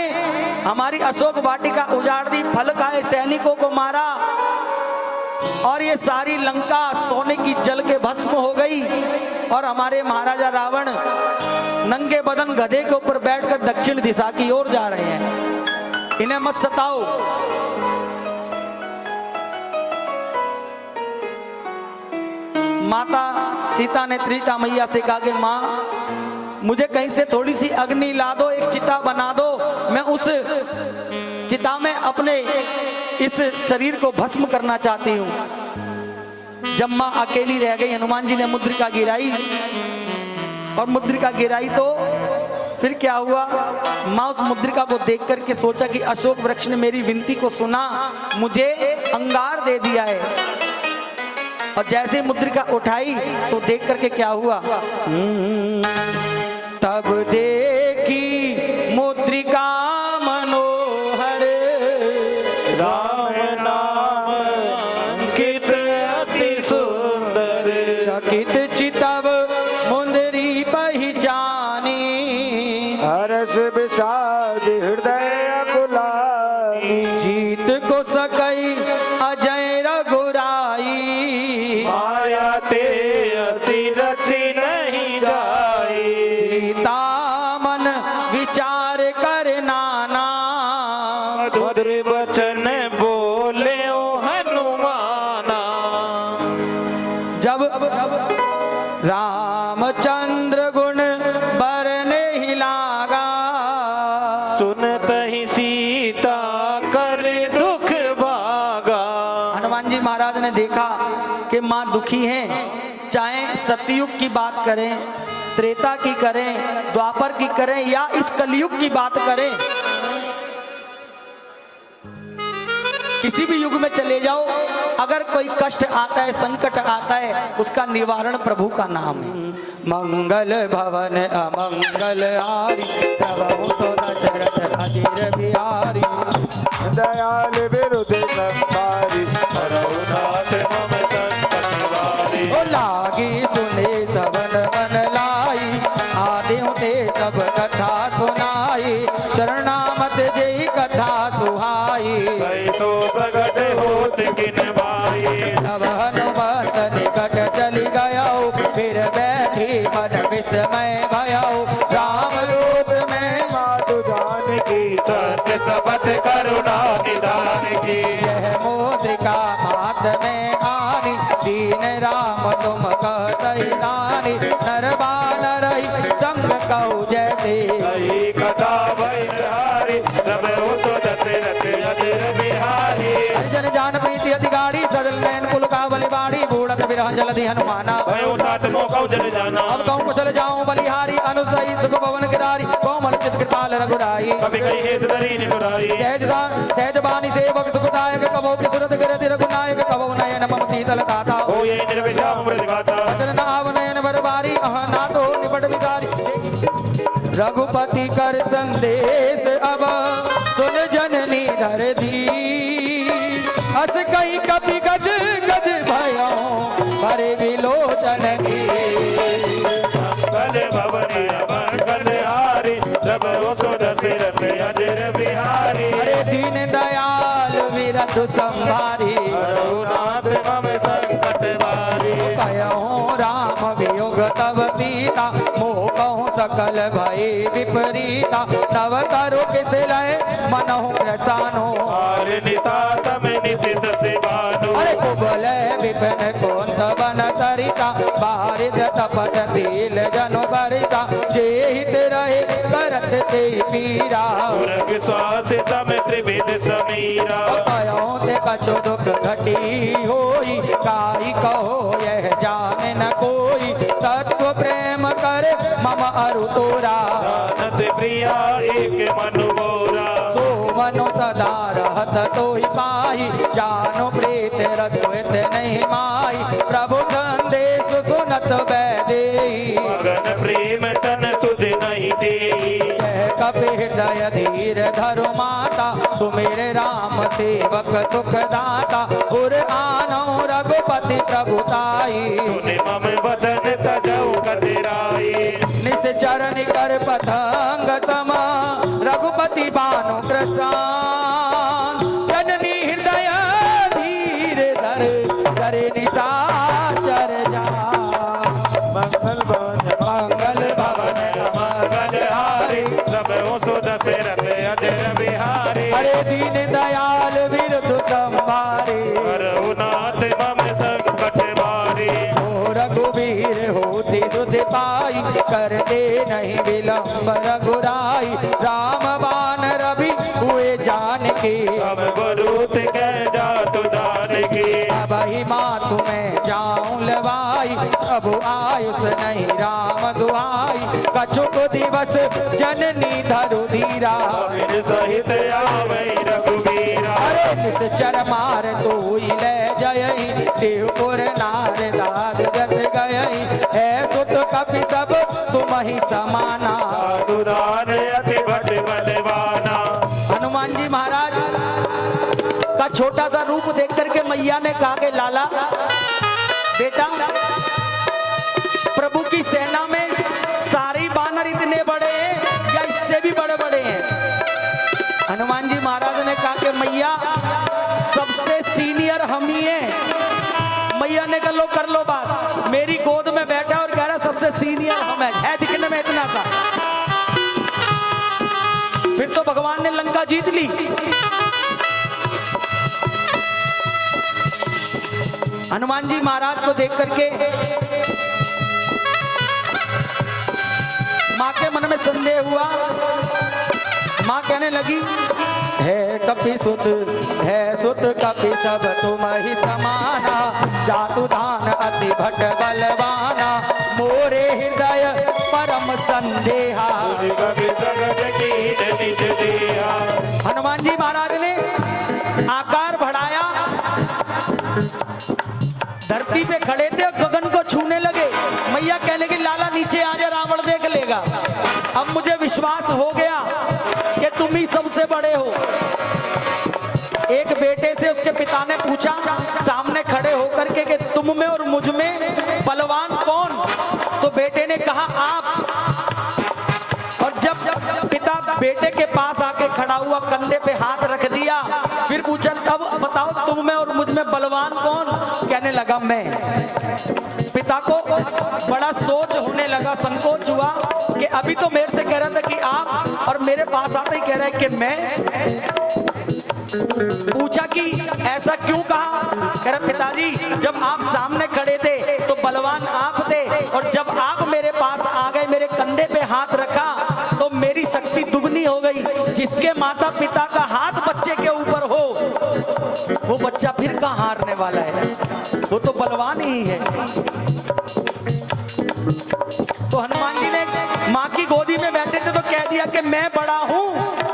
हमारी अशोक वाटिका उजाड़ दी, फल खाए, सैनिकों को मारा और ये सारी लंका सोने की जल के भस्म हो गई। और हमारे महाराजा रावण नंगे बदन गधे के ऊपर बैठकर दक्षिण दिशा की ओर जा रहे हैं, इन्हें मत सताओ। माता सीता ने त्रिजटा मैया से कहा कि माँ मुझे कहीं से थोड़ी सी अग्नि ला दो, एक चिता बना दो, मैं उस चिता में अपने इस शरीर को भस्म करना चाहती हूँ। जब माँ अकेली रह गई, हनुमान जी ने मुद्रिका गिराई और मुद्रिका गिराई तो फिर क्या हुआ, माँ उस मुद्रिका को देख करके सोचा कि अशोक वृक्ष ने मेरी विनती को सुना, मुझे अंगार दे दिया है। और जैसे मुद्रिका उठाई तो देख करके क्या हुआ, तब देखी मुद्रिका मनोहर, राम नाम अंकित अति सुंदर, चकित चितव मुंदरी पहचानी, हर्ष विषाद हृदय कुलानी, जीत को सकई अजय रघुराई, माया ते असी रची नहीं जाई, सीता मन विचार कर नाना, मधुर वचन बोले ओ हनुमाना। जब रामचंद्र गुण बरने ही लागा, सुनत ही सीता कर दुख भागा। हनुमान जी महाराज ने देखा कि माँ दुखी हैं, चाहे सतयुग की बात करें, त्रेता की करें, द्वापर की करें या इस कलयुग की बात करें, किसी भी युग में चले जाओ, अगर कोई कष्ट आता है, संकट आता है, उसका निवारण प्रभु का नाम है। मंगल भवन अमंगल हारी, प्रभु तो दशरथ अधीर बिहारी। दयाल विरुद्ध संभारी, रघुनाथ मम संकट हारी। ओ लागी सुने सबन मन लाई, आदियों ते सब कथा सुनाई। शरणामत जय कथा सुहाई, भई तो प्रगट होत किन भाई। तब हनुमत निकट चली गया, फिर बैठी मन विस्मय भया। राम रूप में मातु जानकी, सत्य सबत करुणा निधान की। यह मुद्रिका हाथ में आनी, दीन राम तुम कहते नानी। नर बानर संग कहु जैसे, भई कथा भई बिहारी, रमो तो दशरथ अधीर बिहारी। जन जान प्रीति अधिकारी, सजल नयन कुल का बलिबाड़ी। बूढ़त बिरह जलधि हनुमाना, भयो तात मोकौ जन जाना। अब कहूँ कुशल जाऊं बलिहारी। अनुसई सुख पवन गिरारी, कोमल चित कृपाल रघुराई। कभी कही हेत धरी निपुराई। सहज बानी सेवक सुखदायक, कबो सुरत गिरति रघुनायक। कबो नयन मम शीतल काता, हो ये निर्विषाम मृदगाता। वचन नाव नयन बरबारी। ना तो निपट विचारी, रघुपति कर संदेश अब सुन जननी धर धी। अस कई कपि गज गज भयो, भरे विलोचन की। मंगल भवन मंगल हारी, रमो तो दशरथ अधीर बिहारी। अरे दीन दयाल विरधु संभारी, रघुनाथ मम संकट हारी। कहो राम वियोग तब सीता, मोह कहूँ सकल भई विपरीता। नव करो किस लय मनहु प्रसानो, हार नितात में निशित से बानो। अरे कुबल विपिन कुंत बन सरिता। बारिद तपत तिल जनु बरिता, जे हित रहे करत ते पीरा। उरग श्वास सम त्रिविध समीरा। कहो ते कछु दुख घटी होई, काई कहो यह जाने न कोई। तत्व प्रेम करे मम अरु तोरा, जानत प्रिया एक मनु मोरा। सो मनो सदा रहत तोहि पाई। जानो प्रीत रसोत नहीं माई, प्रभु संदेश सुनत बैदेई। मगन प्रेम तन सुध नहीं देई। कह कपि हृदय धीर धरु माता, सुमेरे राम सेवक सुख दाता। उर आनो रघुपति प्रभुताई, सुनि मम वदन तजौ कतराई। निश्चरण कर पतंग सम, रघुपति बानु प्रसान। जननी हृदय धीर धर, करे निशाचर जा। मंगल भवन मंगल भवन मंगल हारी, रमो तो दशरथ अधीर बिहारी। अरे दीन दयाल विरधु संभारी, रघुनाथ मम संकट हारी। जो रघुवीर होती सुध पाई, करते नहीं विलंब रघुराई। राम बान रवि हुए जान के, अब बरूत कह जातु दान की। अब ही मातु में जाऊं लवाई। प्रभु आयुष नहीं राम दुआई, कछुक दिवस जननी धरु धीरा। अविर सहित आवै रघुवीरा। अरे निश्चर मार तू ले जयई, देवपुर नार दाद गत गयई। है सुत कपि सब तुम ही समाना, दुरान अति भट बलवाना। हनुमान जी महाराज का छोटा सा रूप देख करके मैया ने कहा कि लाला बेटा, प्रभु की सेना में सारे बानर इतने बड़े हैं या इससे भी बड़े बड़े हैं? हनुमान जी महाराज ने कहा कि मैया सबसे सीनियर हम ही हैं। मैया ने कहा लो कर लो बात, मेरी गोद में बैठा और कह रहा सबसे सीनियर हम है दिखने में इतना सा। फिर तो भगवान ने लंका जीत ली। हनुमान जी महाराज को देख करके माँ के मन में संदेह हुआ। माँ कहने लगी, है कपि सुत, है सुत कपि सब तुम ही समाना। जातु दान अति भट बलवाना, मोरे हृदय परम संदेहा। हनुमान जी महाराज ने आकार बढ़ाया धरती पे खड़े थे और गगन को छूने लगे। मैया कहने लगी लाला नीचे आ जा, रावण देख लेगा। अब मुझे विश्वास हो गया कि तुम ही सबसे बड़े हो। एक बेटे से उसके पिता ने पूछा सामने खड़े होकर के कि तुम में और मुझ में बलवान कौन? तो बेटे ने कहा आप। और जब पिता बेटे के पास आके खड़ा हुआ, कंधे पे हाथ रख दिया, फिर पूछा तब बताओ तुम में और मुझ में बलवान कौन? कहने लगा मैं। पिता को बड़ा सोच होने लगा, संकोच हुआ कि अभी तो मेरे से कह रहा था कि आप, और मेरे पास आते ही कह रहा है कि मैं। पूछा कि ऐसा क्यों कहा? कह रहा पिताजी जब आप सामने खड़े थे तो बलवान आप थे, और जब आप मेरे पास आ गए, मेरे कंधे पे हाथ रखा तो मेरी शक्ति दुगनी हो गई। जिसके माता पिता का हाथ बच्चे के ऊपर हो वो बच्चा फिर कहाँ हारने वाला है, वो तो बलवान ही है। तो हनुमान जी ने माँ की गोदी में बैठे थे तो कह दिया कि मैं बड़ा हूँ।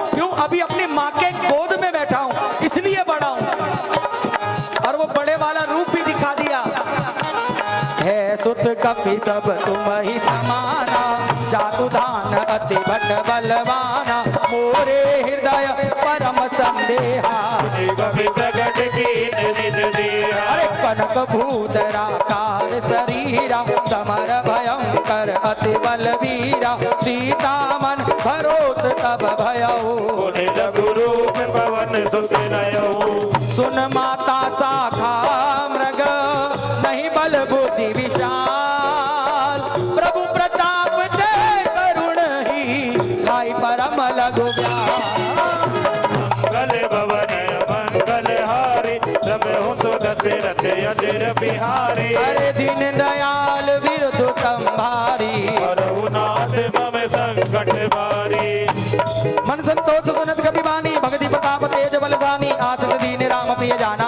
क्यों? अभी अपनी माँ के गोद में बैठा हूँ इसलिए बड़ा हूँ। और वो बड़े वाला रूप भी दिखा दिया। है सुत कपि सब तुम ही समाना, जातु दान अति भट बलवाना, मोरे हृदय परम संदेहा। अरे कनक भूधरा कार शरीरा, समर भयंकर अति बलवीरा, सीता मन भरोस तब भयऊ। सुन माता शाखा मृग, नहीं बल बुद्धि विशाल, प्रभु प्रताप ते करुण ही, खाई परम लघु बिहारी। अरे दीन दयाल विरधु संभारी, संकट भारी। मन संतोष सुनत कपि बानी, भगति प्रताप तेज बलवानी, आसित दीन राम प्रिय जाना।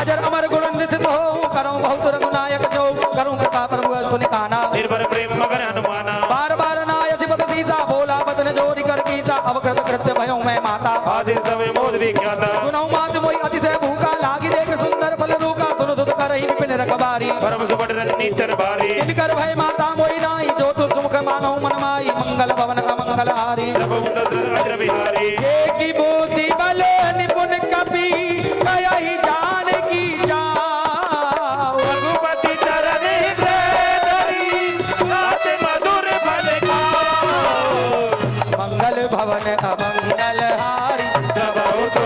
अजर अमर गुण निधित हो, करऊं बहुत रघुनायक जो, करूं कृपा प्रभु सुनिकाना। निर्भर प्रेम मगन हनुमाना, बार बार नाय सिपत सीता, बोला बदन जोरी कर कीता, अवकृत कृत्य भयऊ मैं माता। आदि समय मोद विख्याता, सुनऊ मात मोहि अतिशय भूखा, लागी देख सुंदर फल रूखा, सुन सुत करहि विपिन रखबारी। परम सुबट नीचर भारी, इनकर भय माता मोहि नाई, जो तु सुमुख मानऊ मन माई, मंगल भवन अमंगल हारी। अजर बिहारी। की बुद्धि बल निपुण कपि, कयहि जान की जाऊ। रघुपति चरण धरि, रात मधुर फल खाओ। मंगल भवन अमंगल हारी,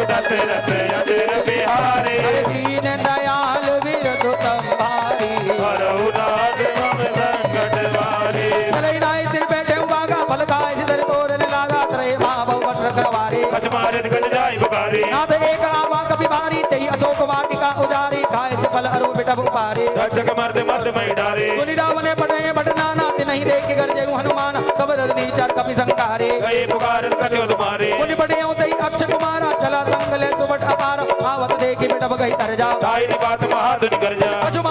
दशरथ अजर बिहारी। दीन दयाल विरधु संभारी, हरहुनाथ मम संकट भारी। चलई नाई सिर बैठे उबागा, फल खाए सिधर तोरने लागा, त्रय महाभव वज्र करवारे। कछ मारत गज जाय पुकारे, नाथ एक आवा कपि भारी, तेहि अशोक वाटिका उजारी, खाए से फल अरु बिटब उपारे। रक्षक मर्द मर्द मई डारे, सुनि रावण पटय बटनाना, तिनहि देख गरजे हनुमान, तब रजनी चर कपि संकारे। गए पुकारत कछो तुम्हारे। मुनि पटयो तई अक्ष कुमारा, चला संग ले सुबट अपार, आवत देखि बिटब गई तर जा। ताई बात महाधुनि कर जा, कछु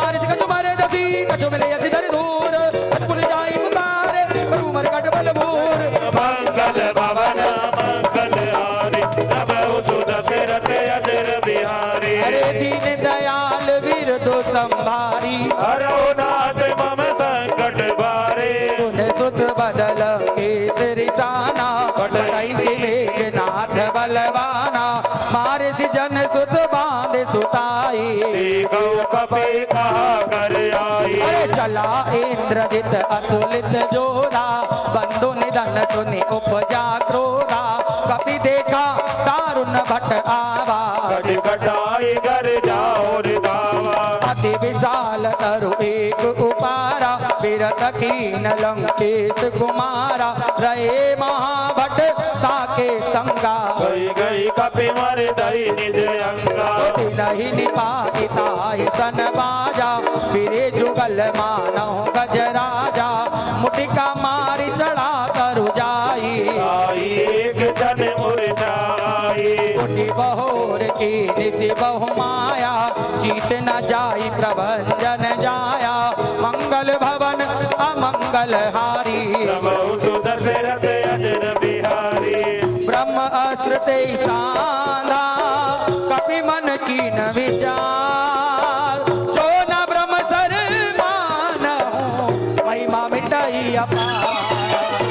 मारे दसी, कछु मिले अति धरि दूर, कछु जाई पुकारे, प्रभु मर कट बल भूर। मंगल भवन मंगल हारी, नभो सुत दशरथ अजर बिहारी। अरे दीन दयाल विरधु संभारी, हरहुनाथ मम संकट भारी। सुन सुत बदल केसरी साना, कटई से मेघनाथ बलवाना, मारे सि जन सुत बांध सुताई। देखो कपि कहा कर आई, अरे चला इंद्रजित अतुलित जोरा, बंधु निधन सुनि उपजा क्रोधा, कपि देखा दारुण भट आवा। कटि कटाई घर जाओ रे गावा। अति विशाल तरु एक उपारा, विरत कीन लंकेश कुमारा, रहे महाभट साके संगा। गई गई कपि मर दई निज अंगा, नहीं निपातिता सन बाजा, फिरे जुगल मानो गजराजा, मुटिका मारी चढ़ा करु जाई। आई एक जन मुरझाई, उठी बहोर की निधि बहु माया, जीत न जाई प्रभंजन जाया, मंगल भवन अमंगल हारी। नमो सुदशरथ अजर बिहारी। ब्रह्म अस्त्र ते सांधा, कपि मन की कठिन विचार, जो न ब्रह्म सर मानहु महिमा मिटाई अपार।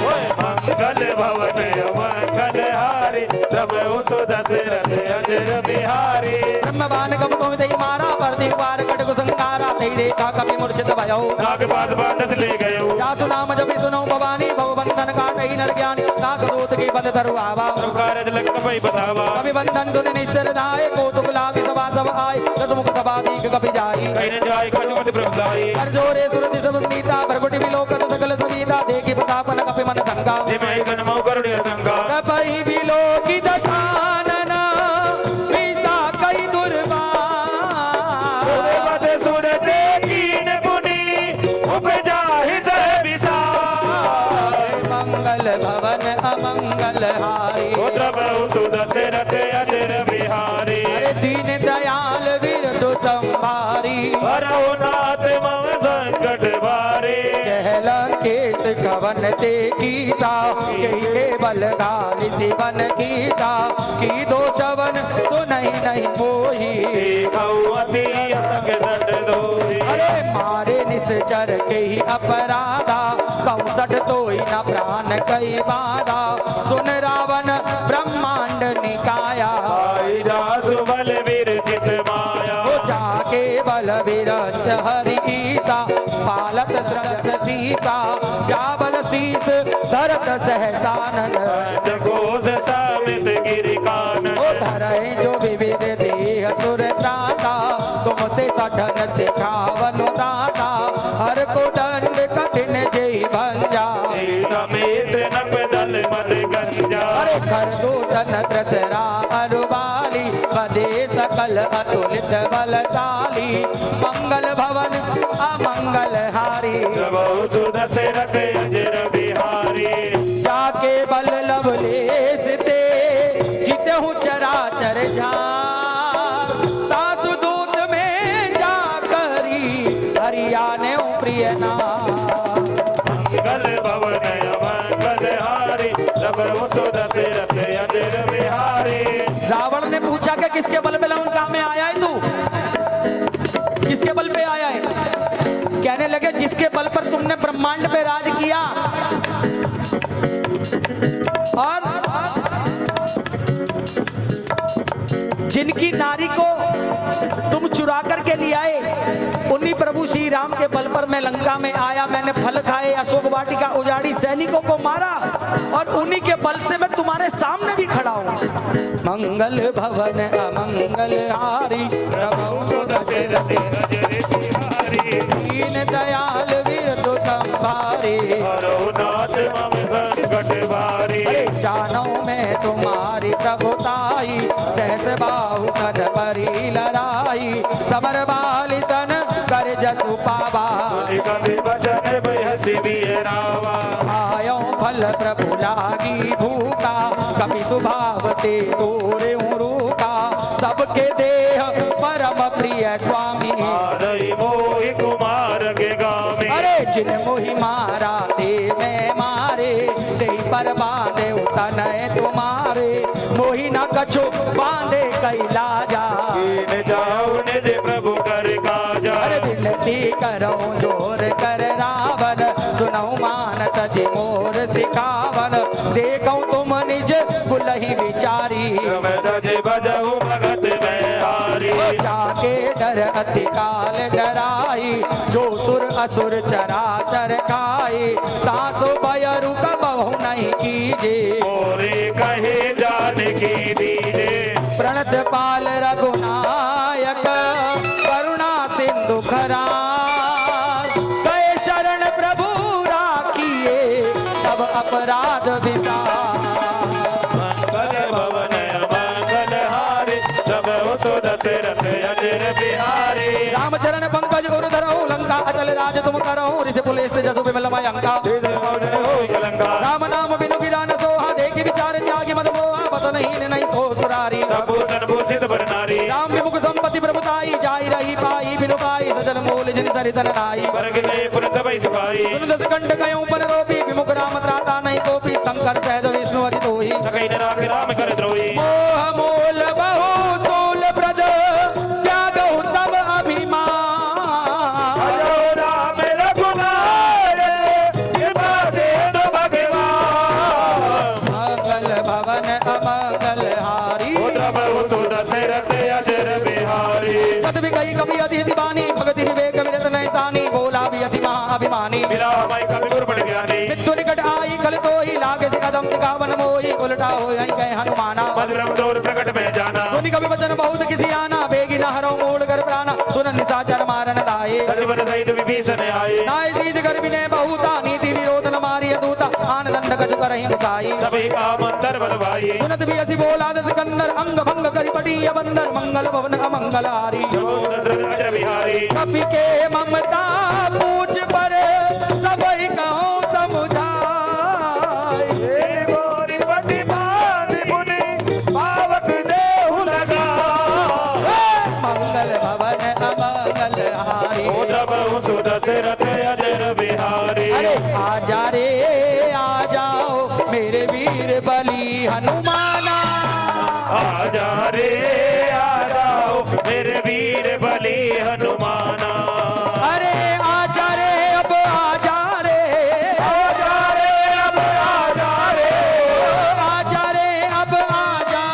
मंगल भवन अमंगल हारी, प्रभु सुदशरथ अजर बिहारी। ब्रह्मवान कब को दई मारा, पर दीवार कटक संकारा, दई देखा कभी मूर्छित भयो। नागपात बांधत ले गयो, जातु नाम जपि सुनो भवानी, भव बंधन काटई नर ज्ञानी। नागदूत की बंध धरु आवा, कारज लख पई बतावा। कभी बंधन सुन निश्चर नाय, कौतुक लागी सभा सब आय। दसमुख सभा दीक कभी जाई, कहीं न जाय कछुमति प्रभुलाई। कर जोरे सुरति सब नीता, भरगुटि विलोकत सकल सविता। देखि प्रतापन कपि मन संगा, जिमहि तन्मौ करुणिय संगा। कपि विलोकि दशानन, विसा कई दुर्बार। सुरवत सुर देखीन मुनि, उपजाहि दय विसार। मंगल भवन अमंगल हारी, प्रभु सुदशरथ अजर बिहारी। अरे दीन दयाल विरधु संभारी। हरहु नाथ मम संकट भारी। कहल केस कवन ते कीसा, के बल घाल शिवन कीसा। की दो शवन तो नहीं मोही, देखऊ अति असंग दंड दोही। अरे मारे निश्चर के ही अपराधा, कौसठ तोई न प्राण कई बाधा। सुन रावण ब्रह्मांड निकाया, आई जासु बल विरचित माया। वो जाके बल विरच हरि ईसा, पालत द्रथ सीता। जा बल शीस धरत सहसानन, घोष सामित गिरि कानन। ओ धरहि जो विविध देह सुर त्राता। तुमसे सठन सिखावनु दाता, हर को दंड कठिन जय भंजा। समेत नप दल मद गंजा। अरे कर दूषण त्रसरा अरुबाली, बदे सकल अतुलित बलशाली। मंगल भवन अमंगल हारी, प्रभु सुदशरथ अजर बिहारी। जाके बल लवलेश ते, जितहु चराचर झार। सासु दूत में जा करी, हरियाने प्रिय नाम। मंगल भवन अमंगल हारी, प्रभु सुदशरथ अजर बिहारी। रावण ने पूछा कि किसके बल पे लंका में आया है तू, किसके बल पे आया है? कहने लगे जिसके बल पर तुमने ब्रह्मांड पे राज किया, और जिनकी नारी को तुम चुरा करके ले आए, उन्हीं प्रभु श्री राम के बल पर मैं लंका में आया। मैंने फल खाए, अशोक वाटिका उजाड़ी, सैनिकों को मारा, और उन्हीं के बल से मैं तुम्हारे सामने भी खड़ा हूँ। मंगल भवन अमंगल हारी, प्रभु सुदशरथ अजर बिहारी। दीन दयाल विरधु संभारी। हरहु नाथ मम संकट भारी। अरे जानों में तुम्हारी प्रभुताई, सहस बाहु तन परी लड़ाई। समर बाली तन कर जसु पावा, कवि बचन बहसी बिहरावा। आयो फल प्रभु लागी भूखा, कभी स्वभाव ते तोरे रूका। सबके देह परम प्रिय स्वामी, आदि मोहि कुमार के गामी। अरे जिन मोहि मारा ते मैं मारे, ते पर बांधे तनय तुम्हारे। मोहि न कछु बांधे कैलाजा, कीन जाऊ निज प्रभु कर काजा। अरे विनती करो जोर कर रावण, सुनऊ मानत जे मोर सिखावन। देखो तुम निज कुलहि विचारी, बजहु भगत में हारी। जाके डर अति काल डराई, जो सुर असुर चराचर खाए। तासो बयरु कबहु नहीं कीजे, मोरे कहे जान की दीजे। प्रणत पाल रघुनायक, करुणा सिंधु खरार। गए शरण प्रभु राखिए, सब अपराध विसार। मंगल भवन अमंगल हारी, प्रभु सुदशरथ अजर बिहारी। रामचरण पंकज गुरु धरऊ, लंका अचल राज तुम करऊ। ऋषि पुलेस जसु विमल मयंका, राम नाम बिनु गिरा न सोहा। देखि विचार त्यागी मद मोहा, बस नहीं सो सुरारी। भूषण भूषित बर नारी, राम विमुख संपत्ति प्रभुताई, जाई रही पाई बिनु पाई। सजल मूल जिन सरितन नाई, वर्ग जय पुरत भई सुभाई। सुन दस कंठ कयूं पर रोपी, विमुख राम त्राता नहीं कोपी। शंकर सहज विष्णु अति तोही, सकई न राख राम कर द्रोही। मोह मोल बहु सोल ब्रज भी अति बानी भगति विवेक विरत नैतानी बोला भी अति महाअभिमानी मिला हमारी कवि गुरबड़ ज्ञानी मृत्यु निकट आई कल तो ही लागे से कदम दिखावन मोही उल्टा हो गए हनुमाना मधुरम दूर प्रकट में जाना सुनि कवि वचन बहुत किसी आना बेगी न हरो मूल कर प्राणा सुन निशाचर मारन दाये सजीवन सहित विभीषण आए नाय सीध कर विनय बहुता नीति विरोध न मारिय दूता आन दंड कछु करहि मुसाई सभी का मंत्र बलवाई सुनत भी असी बोला दस कंदर अंग भंग करि पटी बंदर मंगल भवन अमंगल हारी अजर बिहारी कपि के ममता पूछ पर सबई कहूँ समुझाई गोरी पति बांध मुनि पावक देहु लगा मंगल भवन अमंगल हारी द्रवहु सुदशरथ अजर बिहारी अरे आजा रे आ जाओ मेरे वीर बली हनुमाना आजा रे आ जाओ मेरे वीर बली हनुमाना अरे आजा रे अब आजा रे आजा रे अब आजा रे आजा रे अब आजा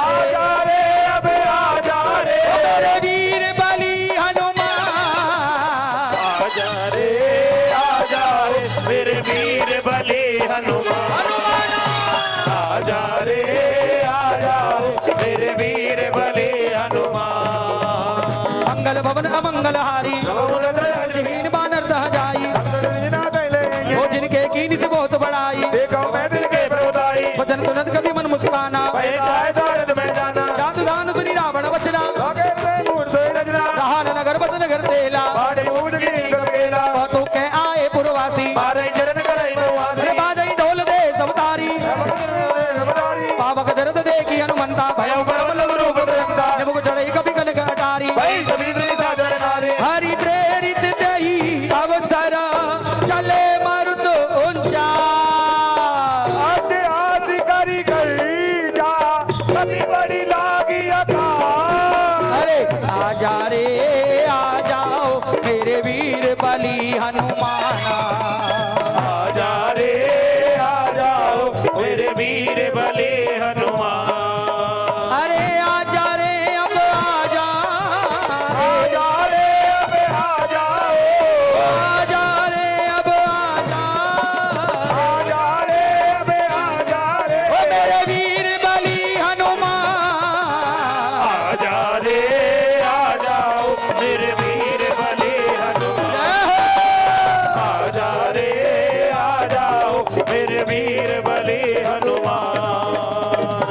आजा रे अब आजा रे मेरे वीर बली हनुमान आजा रे मेरे वीर बली हनुमान आजा रे मेरे वीर बली हनुमान मंगल भवन अमंगल हारी हीन बानर दह जाई वो जिनके कीन से बहुत बड़ाई देखो मैं दिल के प्रोदाई वचन तुरंत कभी मन मुस्काना में जाना जादू दान सुनी रावण बचना आगे में मूर्त रजना रहान नगर बस नगर तेला बाड़े मूड की गंगेला तो कह आए पुरवासी मारे चरण करे अरे बाजई ढोल दे समतारी पावक दर्द देखी हनुमंता भयो परम लघु रूप धरता मुख चढ़ई कभी कनक अटारी भाई सभी द्रिता जरनारे हरि प्रेरित दही अवसर चले मरुत ऊंचा आज आज करी गई जा कभी बड़ी लागी अका अरे आजा रे आ जाओ मेरे वीर बली हनुमाना आजा रे आ जाओ मेरे वीर बली हनुमान अरे आजा रे अब आजा आजा रे अब आ जाओ आजा रे अब आजा आजा रे अब आजा रे ओ मेरे वीर बली हनुमान आजा रे आ जाओ मेरे वीर बली हनुमान आजा रे आ जाओ मेरे वीर बली हनुमान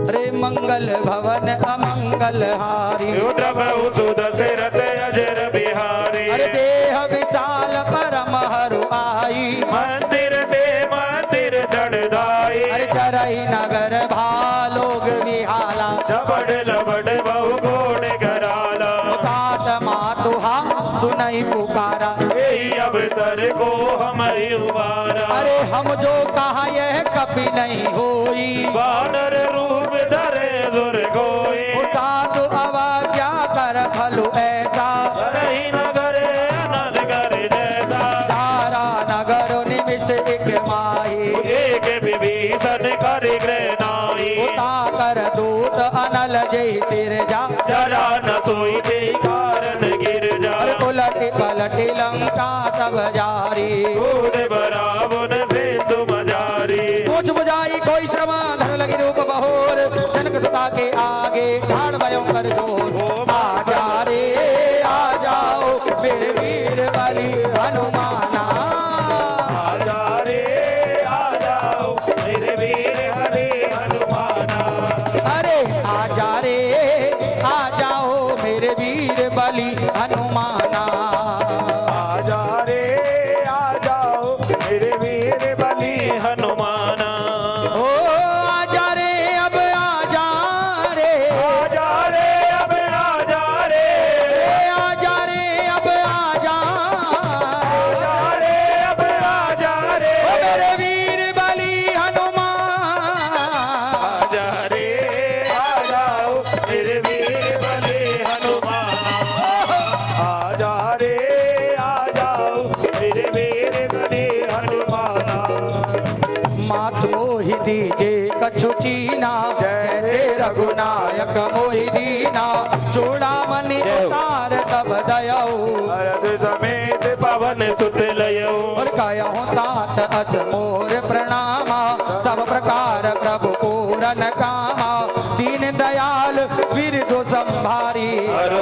अरे मंगल भवन अमंगल हारी द्रवहु सुदशरथ अजर बिहारी अरे देह विशाल परम हरु आई मंदिर दे मंदिर चढ़दाई अरे चरई नगर भालोग विहाला जबड़ लबड़ बहु घोड़ घराला तात मातुहा सुनई पुकारा यही अवसर को हमारी उबारा अरे हम जो कहा यह कभी नहीं होई वानर रूप धरे सुर गोई साधु अवाज्ञा कर फलु ऐसा रही नगर अनंत कर जैसा सारा नगर निमिष एक माही एक विभीषण कर ग्रह नाई उता कर दूत अनल जय सिर जा जरा न सोई थे कारण गिर जा उलट पलट लंका सब जारी कूद बराबर से तुम जारी पूछ बुझाई कोई श्रमा धर लगी रूप बहोर जनक सुता के आगे ढाड़ भयो कर जोर आजा रे आ जाओ मेरे वीर बली हनुमाना आजा रे आ जाओ मेरे वीर बली हनुमाना अरे आजा रे आ जाओ मेरे वीर बली हनुमाना आजा रे आ जाओ मेरे वीर बली हनुमाना ओ आजा रे अब आजा रे आजा रे अब आजा रे आजा रे अब आजा आजा रे अब आजा रे ओ मेरे वीर बली हनुमान आजा रे आ जाओ मेरे वीर बली हनुमान आजा रे आ जाओ मेरे वीर बली हनुमान मात मोहि दीजे कछु चीना जैसे रघुनायक मोहि दीना चूड़ा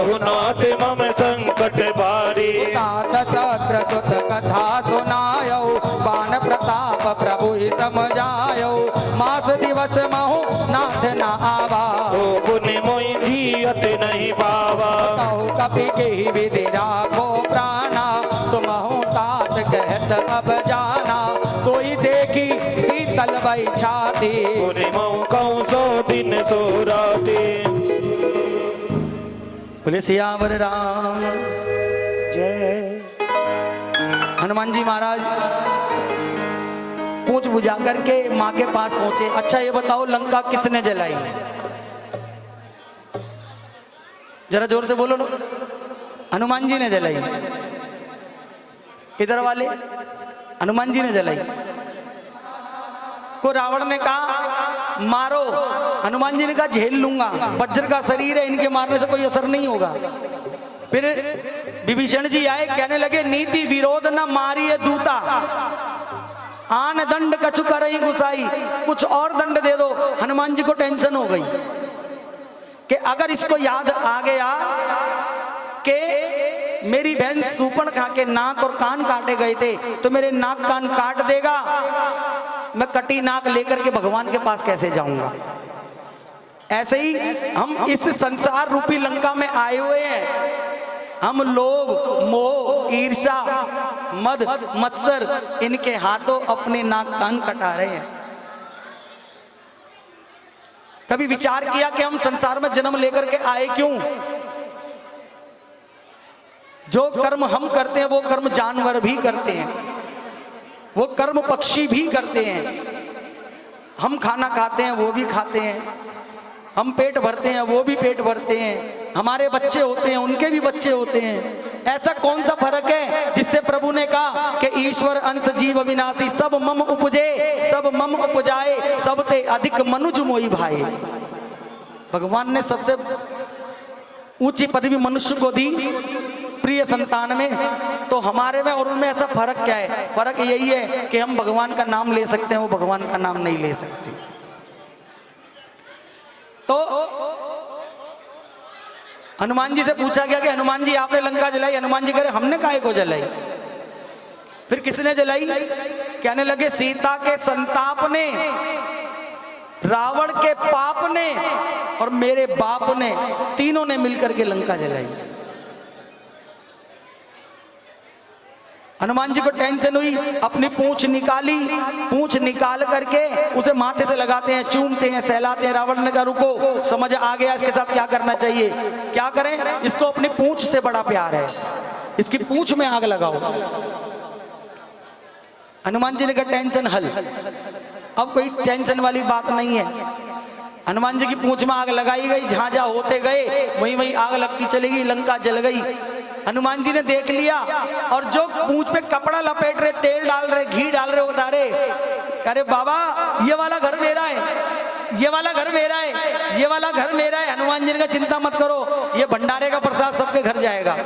रघुनाथ मम संकट भारी। तात सत्र सुत कथा सुनायो, बाण प्रताप प्रभु ही समझायो। मास दिवस महु नाथ न आवा, तो पुनि मोहि जियत नहीं पावा। कहु कपि के विधि राखो प्राणा, तुम हो तात कहत अब जाना। कोई देखी शीतल भई छाती, पुनि मोह कहूँ सो दिन सो राती। बोले सियावर राम। जय। हनुमान जी महाराज पूछ बुझा करके माँ के पास पहुंचे। अच्छा ये बताओ लंका किसने जलाई? जरा जोर से बोलो लोग। हनुमान जी ने जलाई। इधर वाले हनुमान जी ने जलाई। को रावण ने कहा मारो, हनुमान जी ने कहा झेल लूंगा, वज्र का शरीर है, इनके मारने से कोई असर नहीं होगा। फिर विभीषण जी आए, कहने लगे नीति विरोध न मारिए दूता, आन दंड कछु करई गुसाई, कुछ और दंड दे दो। हनुमान जी को टेंशन हो गई कि अगर इसको याद आ गया कि मेरी बहन सूपन खा के नाक और कान काटे गए थे तो मेरे नाक कान काट देगा, मैं कटी नाक लेकर के भगवान के पास कैसे जाऊंगा। ऐसे ही हम इस संसार रूपी लंका में आए हुए हैं। हम लोभ मोह ईर्षा मद मत्सर इनके हाथों अपने नाक कान कटा रहे हैं। कभी विचार किया कि हम संसार में जन्म लेकर के आए क्यों? जो कर्म हम करते हैं वो कर्म जानवर भी करते हैं, वो कर्म पक्षी भी करते हैं। हम खाना खाते हैं वो भी खाते हैं, हम पेट भरते हैं वो भी पेट भरते हैं, हमारे बच्चे होते हैं उनके भी बच्चे होते हैं। ऐसा कौन सा फर्क है जिससे प्रभु ने कहा कि ईश्वर अंश जीव अविनाशी, सब मम उपजे सब मम उपजाए, सब ते अधिक मनुज मोई भाई। भगवान ने सबसे ऊंची पदवी मनुष्य को दी प्रिय संतान में, तो हमारे में और उनमें ऐसा फर्क क्या है? फर्क यही है कि हम भगवान का नाम ले सकते हैं, वो भगवान का नाम नहीं ले सकते। तो हनुमान जी से पूछा गया कि हनुमान जी आपने लंका जलाई? हनुमान जी कह रहे हमने काहे को जलाई? फिर किसने जलाई? कहने लगे सीता के संताप ने, रावण के पाप ने और मेरे बाप ने, तीनों ने मिलकर के लंका जलाई। हनुमान जी को टेंशन हुई, अपनी पूंछ निकाली, पूंछ निकाल करके उसे माथे से लगाते हैं, चूमते हैं, सहलाते हैं। रावण ने कहा रुको, समझ आ गया इसके साथ क्या करना चाहिए। क्या करें? इसको अपनी पूंछ से बड़ा प्यार है, इसकी पूंछ में आग लगाओ। हनुमान जी ने कहा टेंशन हल, अब कोई टेंशन वाली बात नहीं है। हनुमान जी की पूंछ में आग लगाई गई, जहां जहां होते गए वहीं वहीं आग लगती चली गई, लंका जल गई। हनुमान जी ने देख लिया और जो पूंछ पे कपड़ा लपेट रहे, तेल डाल रहे, घी डाल रहे, बता रहे अरे बाबा ये वाला घर मेरा है, ये वाला घर मेरा है, ये वाला घर मेरा है। हनुमान जी ने कहा चिंता मत करो, ये भंडारे का प्रसाद सबके घर जाएगा।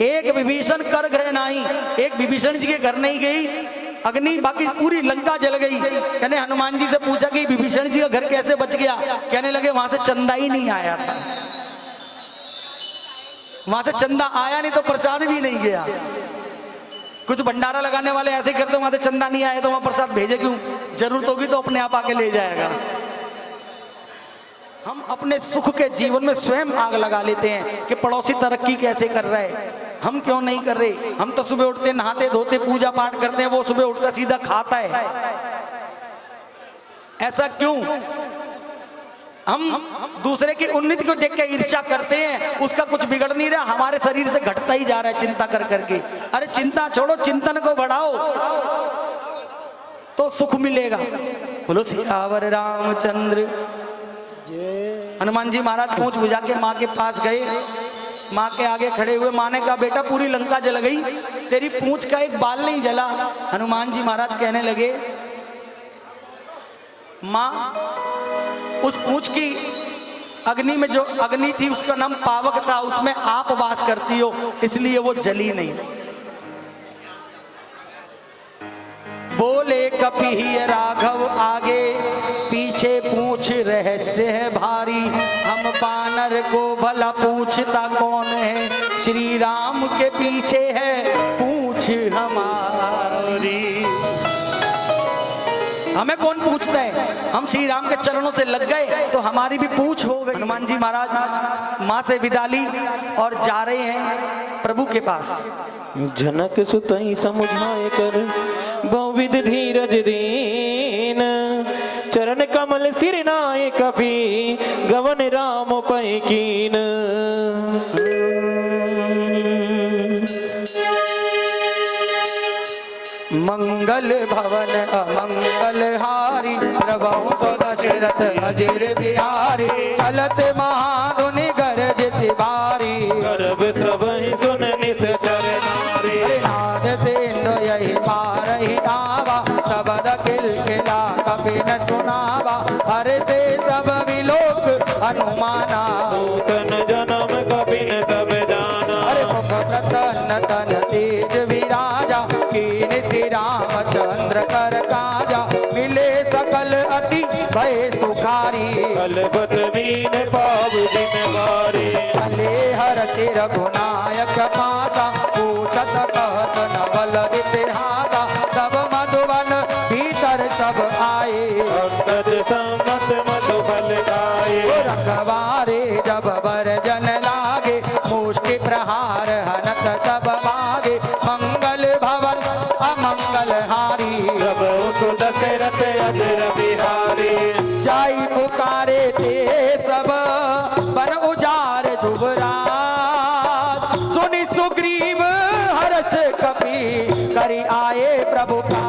एक विभीषण कर गृह नहीं, एक विभीषण जी के घर नहीं गई अग्नि, बाकी पूरी लंका जल गई। कहने हनुमान जी से पूछा कि विभीषण जी का घर कैसे बच गया? कहने लगे वहां से चंदा ही नहीं आया था, वहां से चंदा आया नहीं तो प्रसाद भी नहीं गया। कुछ भंडारा लगाने वाले ऐसे ही करते, वहां से चंदा नहीं आया तो वहां प्रसाद भेजे क्यों? जरूरत होगी तो अपने आप आके ले जाएगा। हम अपने सुख के जीवन में स्वयं आग लगा लेते हैं कि पड़ोसी तरक्की कैसे कर रहा है, हम क्यों नहीं कर रहे। हम तो सुबह उठते नहाते धोते पूजा पाठ करते हैं, वो सुबह उठकर सीधा खाता है। ऐसा क्यों? हम दूसरे की उन्नति को देख के ईर्ष्या करते हैं, उसका कुछ बिगड़ नहीं रहा, हमारे शरीर से घटता ही जा रहा है चिंता कर करके। अरे चिंता छोड़ो, चिंतन को बढ़ाओ तो सुख मिलेगा। बोलो सियावर रामचंद्र। हनुमान जी महाराज पूंछ बुझा के माँ के पास गए, माँ के आगे खड़े हुए। माँ ने कहा बेटा पूरी लंका जल गई, तेरी पूंछ का एक बाल नहीं जला। हनुमान जी महाराज कहने लगे माँ उस पूंछ की अग्नि में जो अग्नि थी उसका नाम पावक था, उसमें आप वास करती हो इसलिए वो जली नहीं। बोले कपिहिय राघव आगे पीछे पूछ रहस्य है भारी। हम बानर को भला पूछता कौन है, श्री राम के पीछे है पूछ हमारी। हमें कौन पूछता है, हम श्री राम के चरणों से लग गए तो हमारी भी पूछ हो गई। हनुमान जी महाराज माँ से विदा ली और जा रहे हैं प्रभु के पास। जनक सुतई समुझाए कर बहुविध धीरज दीन, चरण कमल सिर नाय कपि गवन राम पै कीन। मंगल भवन अमंगल हारी, प्रभु तो दशरथ अजिर बिहारी। चलत महाधुनि गरज तिवारी, गर्भ सबहि सुन निश्चर नारी। नाद सेंदु यही मारहि आवा, सबद किलकिला कपि न सुनावा। हरे ते सब विलोक हनुमाना, नूतन जन्म कपि न सब जाना। अरे मुख प्रसन्न तन तेज विराजा, कीन श्री रामचंद्र कर काजा। मिले सकल अति भय सुखारी, कलपत मीन पाव दिन बारी। चले हरति रघुनायक माता, पूछत कहत नवल इतिहासा। सब मधुवन भीतर सब आए, अंगद सम्मत मधुबल गाए। रखवारे जब बरजन लागे, मुष्टि प्रहार हनत सब भागे। मंगल भवन अमंगल हारी, प्रभु दशरथ अजर बिहारी। जाई पुकारे ते सब बन उजार दुबरात। सुनि सुग्रीव हर्ष कपि करि आए प्रभु का।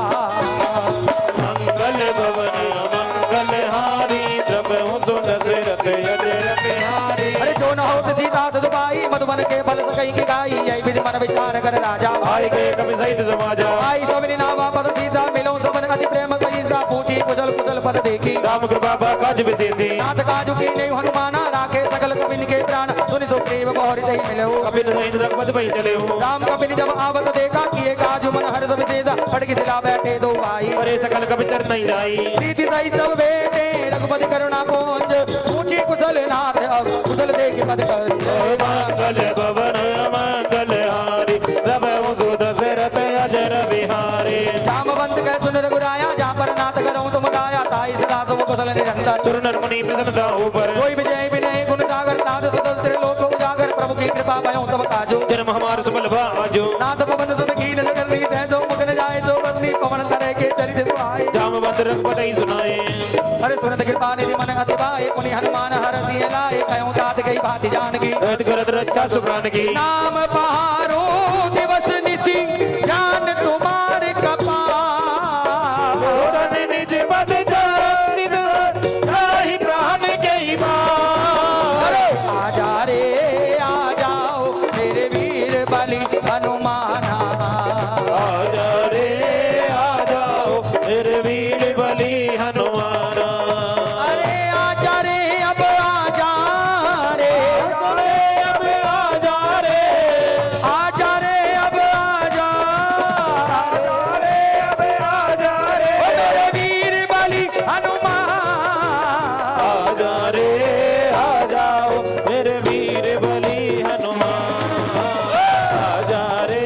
मंगल भवन मंगल हारी, प्रभु दशरथ अजर बिहारी। अरे जो न हो सीता दुबाई, मधुबन के बल कई की गाई। यही विधि मन विचार कर राजा, भाई के कवि सहित समाजा। आई सबनि नावा पद सीता, मिलो सबन अति प्रेम कईसा। पूछी कुशल कुशल पद देखी, राम कृपा काज विशेषी। नाथ काजु की नहीं हनुमाना, राखे सकल कपिन के प्राण। सुनि सुग्रीव बहुरी दही मिले, कपिल सहित रघुपति पै चले हो। राम कपिन जब आवत देखा, किए काजु मन हर्ष विशेषा। खड़गी सिला बैठे दो भाई, परे सकल कवितर नहीं जाई। प्रीति सही सब बेटे रघुपति करुणा पुंज। पूछी कुशल नाथ अब कुशल देखी पद कंज। मंगल भवन मंगल हारी, प्रभु दशरथ अजर बिहारी। जामवंत कह सुन रघुराया, जहाँ पर नाथ करूँ तुम गाया। ताई सदा तुम कुशल निरंतर, सुर नर मुनि प्रसन्नता ऊपर। कोई विजय विनय गुण सागर। नाथ सुतल त्रिलोक उजागर, प्रभु की कृपा भयों सब काजो। जन्म हमार सुबल भाजो। नाथ पवन सुत कीन लगन लीत है, जो मुख न जाए जो बंदी। पवन तरह के चरित सुहाए, जामवंत रघुपति सुनाए। अरे सुनत कृपा निधि मन अति पाए। पुनि हनुमान हर दिए लाए, कयों तात गई भांति जानकी। रथ करत रक्षा सुप्राण की। नाम पहारो दिवस निशि, ज्ञान तुम्हारे कपाल। निज पद जाति राहि प्राण के बार। आजा रे आ जाओ मेरे वीर बलि हनुमाना। आजा रे आ जाओ मेरे वीर बलि हनुमाना। अरे आजा रे अब आजा रे, अब आजा रे। आजा रे अब आजा। आजा रे अब आजा रे। ओ मेरे वीर बलि हनुमान। आजा रे आ जाओ मेरे वीर बलि हनुमान। आजा रे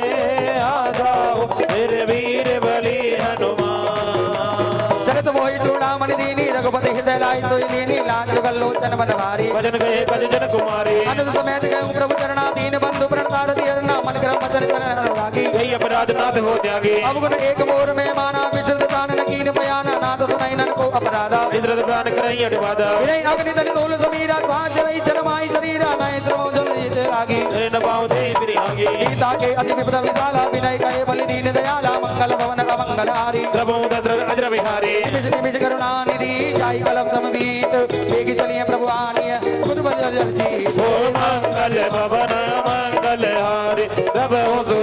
आ जाओ मेरे वीर बलि हनुमान। चरित मोहि चूड़ामणि दीनी, रघुपति हृदय लाई सोई लीनी। लाज गल्लोचन बन भारी, भजन गए भज जन कुमारी। अनंत समेत गए प्रभु चरणा। दीन बंधु प्रणतार दियरना, मन क्रम वचन चरण अनुरागी। यही अपराध नाथ हो त्यागे। अवगुण एक मोर में माना, विचलित प्राण न कीन बयाना। नाथ सुनाई नन को अपराधा, इंद्र प्राण करई अटवादा। विनय अग्नि तनि तोल समीरा। स्वांच वही चरमाई शरीरा, नय द्रोण जल जीत लागी। न पाऊं दे मेरी आगे। सीता के अति विपद विशाला, विनय कहे बलि दीन दयाला। मंगल भवन अमंगल हारी, प्रभु दशरथ अजर बिहारी। निमिष निमिष करुणा निधि। जाई कलम समवीत, बेगी चलिए प्रभु आनिय। खुद बजल जी बोल मंगल भवन मंगल हारी, प्रभु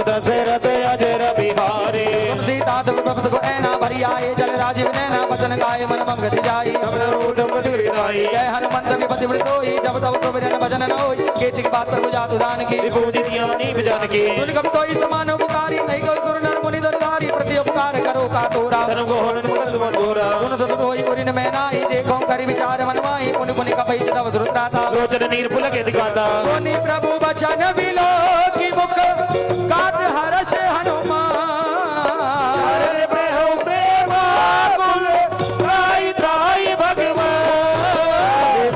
दशरथ अजर बिहारी। सीता दुख को ऐना भरी आए, जल राजीव नैना। वचन गाय मन मम गति जाई, जय हनुमंत विपति वृतोई। जब तब तो विजन भजन नोई, केति की बात प्रभु जातु दान की। विभूति ज्ञानी विजान की। दुर्गम सोई समान उपकारी, नहीं कोई सुर नर मुनि दरबारी। प्रति उपकार करो का तोरा, बदन नीर पुलक दिखाता सुनी प्रभु वचन विलो की मुख गात हर्ष हनुमान अरे प्रेम प्रेमाकुल त्राई त्राई भगवान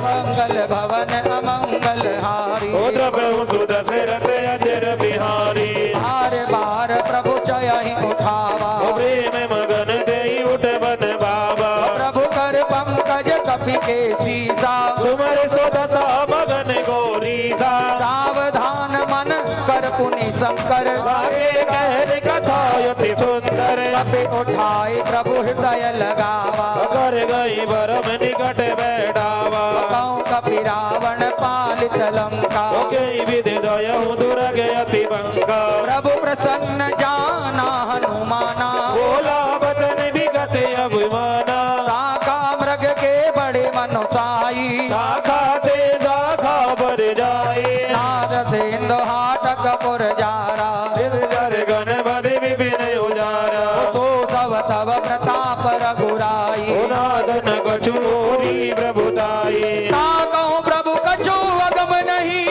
मंगल भवन अमंगल हारी ओ प्रभु सुदशरथ अजर बिहारी बार बार प्रभु चयहि उठावा ओ प्रेम मगन देई उठ बन बाबा प्रभु कर पंकज कपि के सीसा सुमर सोदता मगन गोरीसा सावधान मन कर पुनि शंकर आगे कहर कथा अति सुंदर कपि उठाई प्रभु हृदय लगावा कर गई बरम निकट बैठावा कहूँ कपि रावण पालित लंका ओ गई विधि दयहु दुर्ग अति बंका प्रभु प्रसन्न जाना हनुमाना बोला बदन विगत अभिमाना साका मृग के बड़े मनुसाई शाखा ते शाखा बर जाए नाद सिंधु हाटक पुर जारा जर गण बधि विपिन उजारा तो सब तब प्रताप रघुराई नादन कचूरी प्रभुताई ना कहूँ प्रभु कछु अगम नहीं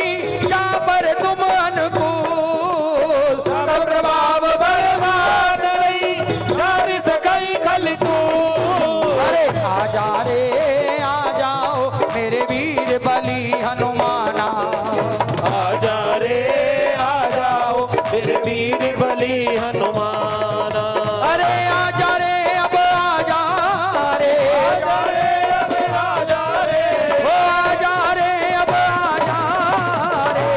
क्या पर तुम अनुकूल सब प्रभाव बलवान रही नारी सकई खल तू अरे आ जाओ मेरे वीर बली हनुमाना आजा रे आ जाओ मेरे वीर बली हनुमाना अरे आजा रे अब आजा रे आजा रे अब आजा रे ओ आजा रे अब आजा रे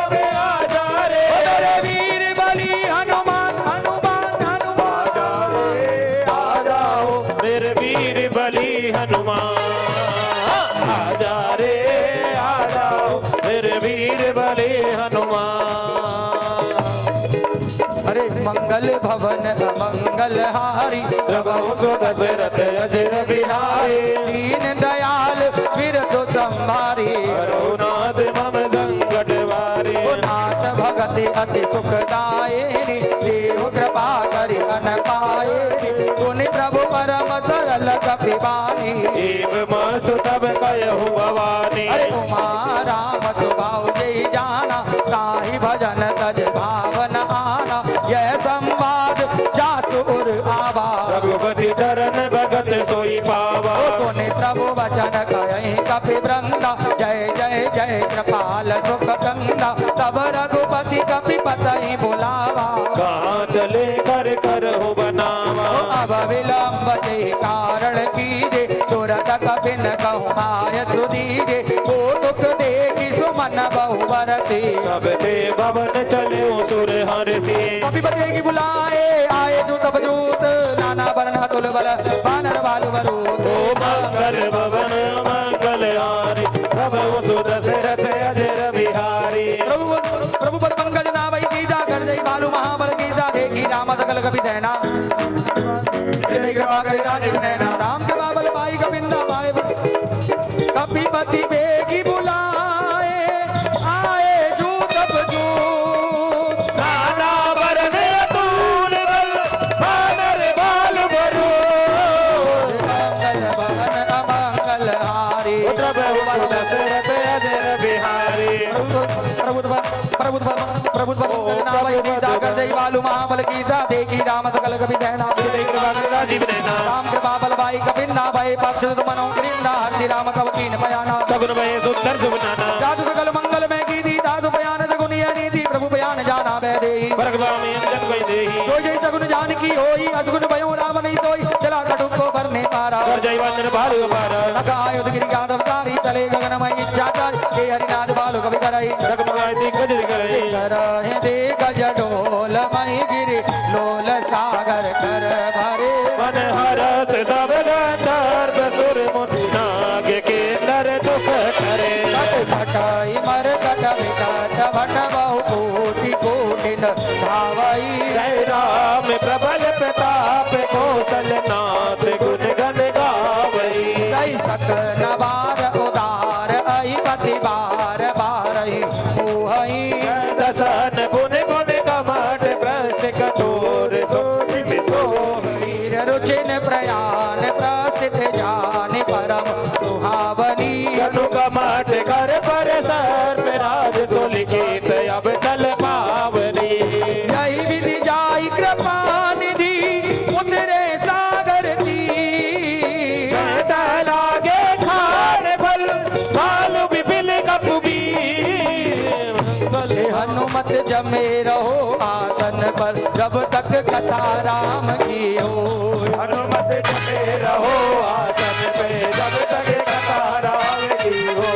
अब आजा रे ओ मेरे वीर बली हनुमान हनुमान हनुमान आ जाओ मेरे वीर बली हनुमान आजा रे आ जाओ मेरे वीर बली हनुमान अरे मंगल भवन अमंगल हारी प्रभु सुदशरथ अजर बिहारी दीन दयाल विरतु संभारी करुणाद मम संकट वारी नाथ भगति अति सुखदायिनी देव कृपा करि अन पाए सुनि प्रभु परम सरल कपिबानी एव मस्तु तब कहु भवानी अरे उमा राम सुभाव जय जाना ताहि भजन तज भावन आना यह संवाद जासु उर आवा रघुपति चरण भगत सोई पावा सुनि प्रभु वचन कहि कपि वृंदा जय जय जय कृपाल सुख गंगा तब रघुपति कपि पतहि बुलावा कहाँ चले कर कर हो बनावा अब विलंब ते कारण कीजे तुरत कपिन कहु माय सुदीजे को दुख देखि सुमन बहु बरती अब ते भवन चले सुर हरती कपि बते की बुलाए आए जो सब जूत नाना वर्ण तुल बल बानर बालु वरूप ओ मंगल भवन मंगल हारी प्रभु सुदशरथ अजर बिहारी प्रभु पद पंकज नावै कीजा कर जय बालु महाबल कीजा देखी राम सकल कपि सेना जय कृपा करि राजीव नैना राम के बाबल भाई कपिंदा भाई कपिपति बेगी बुलाए आए जो सब जूत नाना वरण अतुल बल बानर बाल बरू मंगल भवन अमंगल हारी प्रभु सुदशरथ अजर बिहारी प्रभु नावै कीजा कर जय बालु महाबल कीजा देखी राम सकल कपि सेना जय कृपा करि राजीव नैना राम कृपा बल भाई कपिंदा भाई पक्ष मनो कृंदा हरि राम कव कीन बयाना सगुन भय सुंदर सुबनाना जादु सकल मंगल में की दी दादु बयान सगुन नीति प्रभु बयान जाना बै देही भरगवामी अंजन कोई देही जो जय सगुन जान की होई असगुन भयो राम नहीं सोई चला कटु को भरने पारा कर जय वंदन भालु पारा लगा युद्ध यादव कारी चले गगन में इच्छाचार के हरिनाथ बालु कवि करई रघुनाथ दिग्गज करे करहि दे गज डोल मई गिरि लोल सागर कर भरे मन हरत सब गंधर्व सुर मुनि नाग के नर दुख करे भटाई मर कट विकट भट बहु कोटि कोटि धावई जय राम प्रबल प्रताप कौशल नाथ गुण गण गावई जय सकल बार उदार आई पति बार बारही मोहई दसन गुण गुण हनुमत जमे रहो आसन पर जब तक कथा राम की हो। हनुमत जमे रहो आसन पे जब तक कथा राम की हो।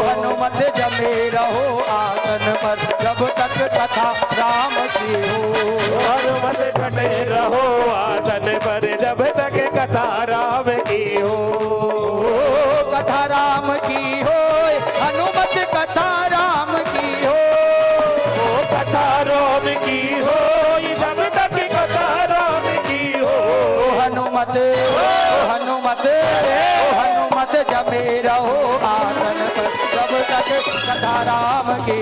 हनुमत जमे रहो आसन पर जब तक कथा राम की हो। हनुमत जमे रहो आसन पर जब तक कथा राम की हो। कथा राम की हो हनुमत कथा राम की हो। कथा राम की हो जब तक कथा राम की हो। हनुमत हनुमत हनुमत जमे रहो आसन पर जब तक कथा राम की।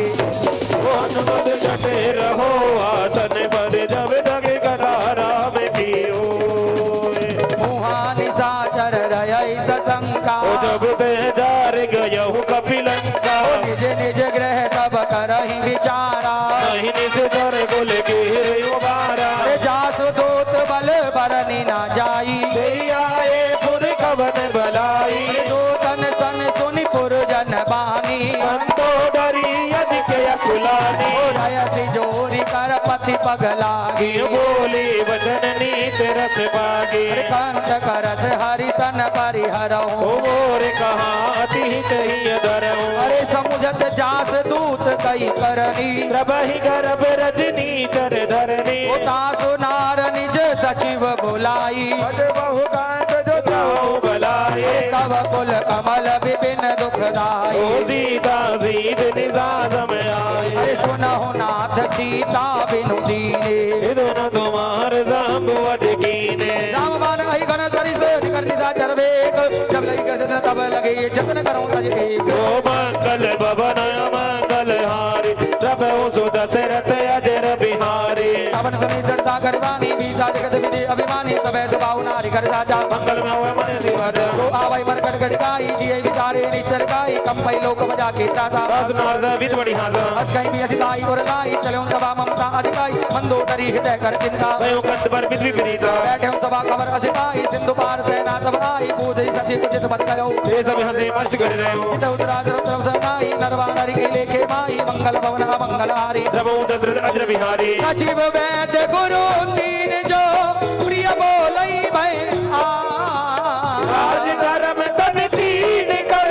हनुमत जमे रहो आसन पर जब तक कथा राम की हो। मुहानि साचर रही सशंका जब ते जार गयहु कपिलंका। निज निज ग्रह तब करहि विचारा नहीं निज दर बोल गिर उबारा। जास दूत बल बरनी न जाई आए पुर कवन बलाई। दूतन सन सुनि पुरजन बानी संतो डरी अधिक अकुलानी। जयति जोरी कर पति पगलागी बोली वचन नीत रस पागी। कंठ करत हरि तन परिहरऊ मोर कहाँ अतिहित ही धरऊं। अरे समुझत जास दूत कई करनी प्रभहि गर्भ रजनी कर धरनी। तासु नार निज सचिव बुलाई बहुकांत जो चाहूं बलाए। तब कुल कमल विपिन दुखदाई ओ सीता सीध निदान में आए। अरे सुनहु नाथ सीता बिनु दीने इधन तुम्हार संबुअट कीने। राम बाण अहि गण करि से निकर निदा चरवेक जब लगी गजन तब लगे जतन करूं तज एक। ओ मंगल भवन मंगल हारी प्रभु सुत दशरथ अजर बिहारी। पवन सनी चढ़ता करवानी बीसा जगत विधि अभिमानी तबे सुबाहु नारी कर राजा मंगल में हुए मन दिवर। तो आवै मरकट गड़काई जिये विचारे निचर काई कंपई लोक बजा के ताता नारद विद बड़ी हासा। अजकई भी असिताई और लाई चलो सभा ममता अधिकाई मंदोदरी हृदय कर चिंता भयो कंठ पर विद विपरीता। बैठे सभा खबर असिताई सिंधु पार सेना सब आई बूझ सची कुचित मत कयो ये सब हंसे मस्त कर रहे हो। चित उतराज रुद्र सनाई नरवा नरी के लेखे माई मंगल भवन अमंगल हारी प्रभु दशरथ अजर बिहारी। सचिव वैद्य गुरु तीन जो प्रिय बोलई भय राज धर्म तन तीन कर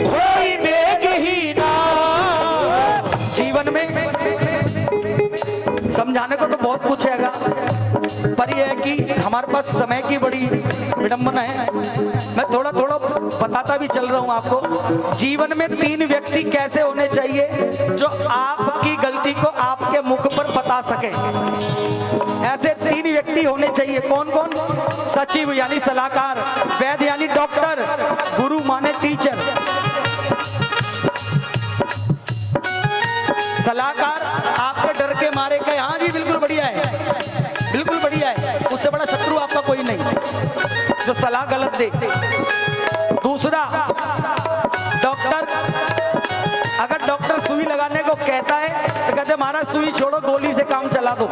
होई बेगहीना। जीवन में समझाने को तो बहुत कुछ हैगा पर यह है कि हमारे पास समय की बड़ी विडंबना है। मैं थोड़ा थोड़ा बताता भी चल रहा हूं आपको। जीवन में 3 व्यक्ति कैसे होने चाहिए जो आपकी गलती को आपके मुख पर बता सके। ऐसे 3 व्यक्ति होने चाहिए। कौन कौन? सचिव यानी सलाहकार, वैद्य यानी डॉक्टर, गुरु माने टीचर। सलाहकार आपके डर के मारे कहे हाँ जी बिल्कुल बढ़िया है, बिल्कुल बढ़िया है, उससे बड़ा शत्रु आपका कोई नहीं जो सलाह गलत दे। दूसरा डॉक्टर, अगर डॉक्टर सुई लगाने को कहता है तो कहते महाराज सुई छोड़ो गोली से काम चला दो।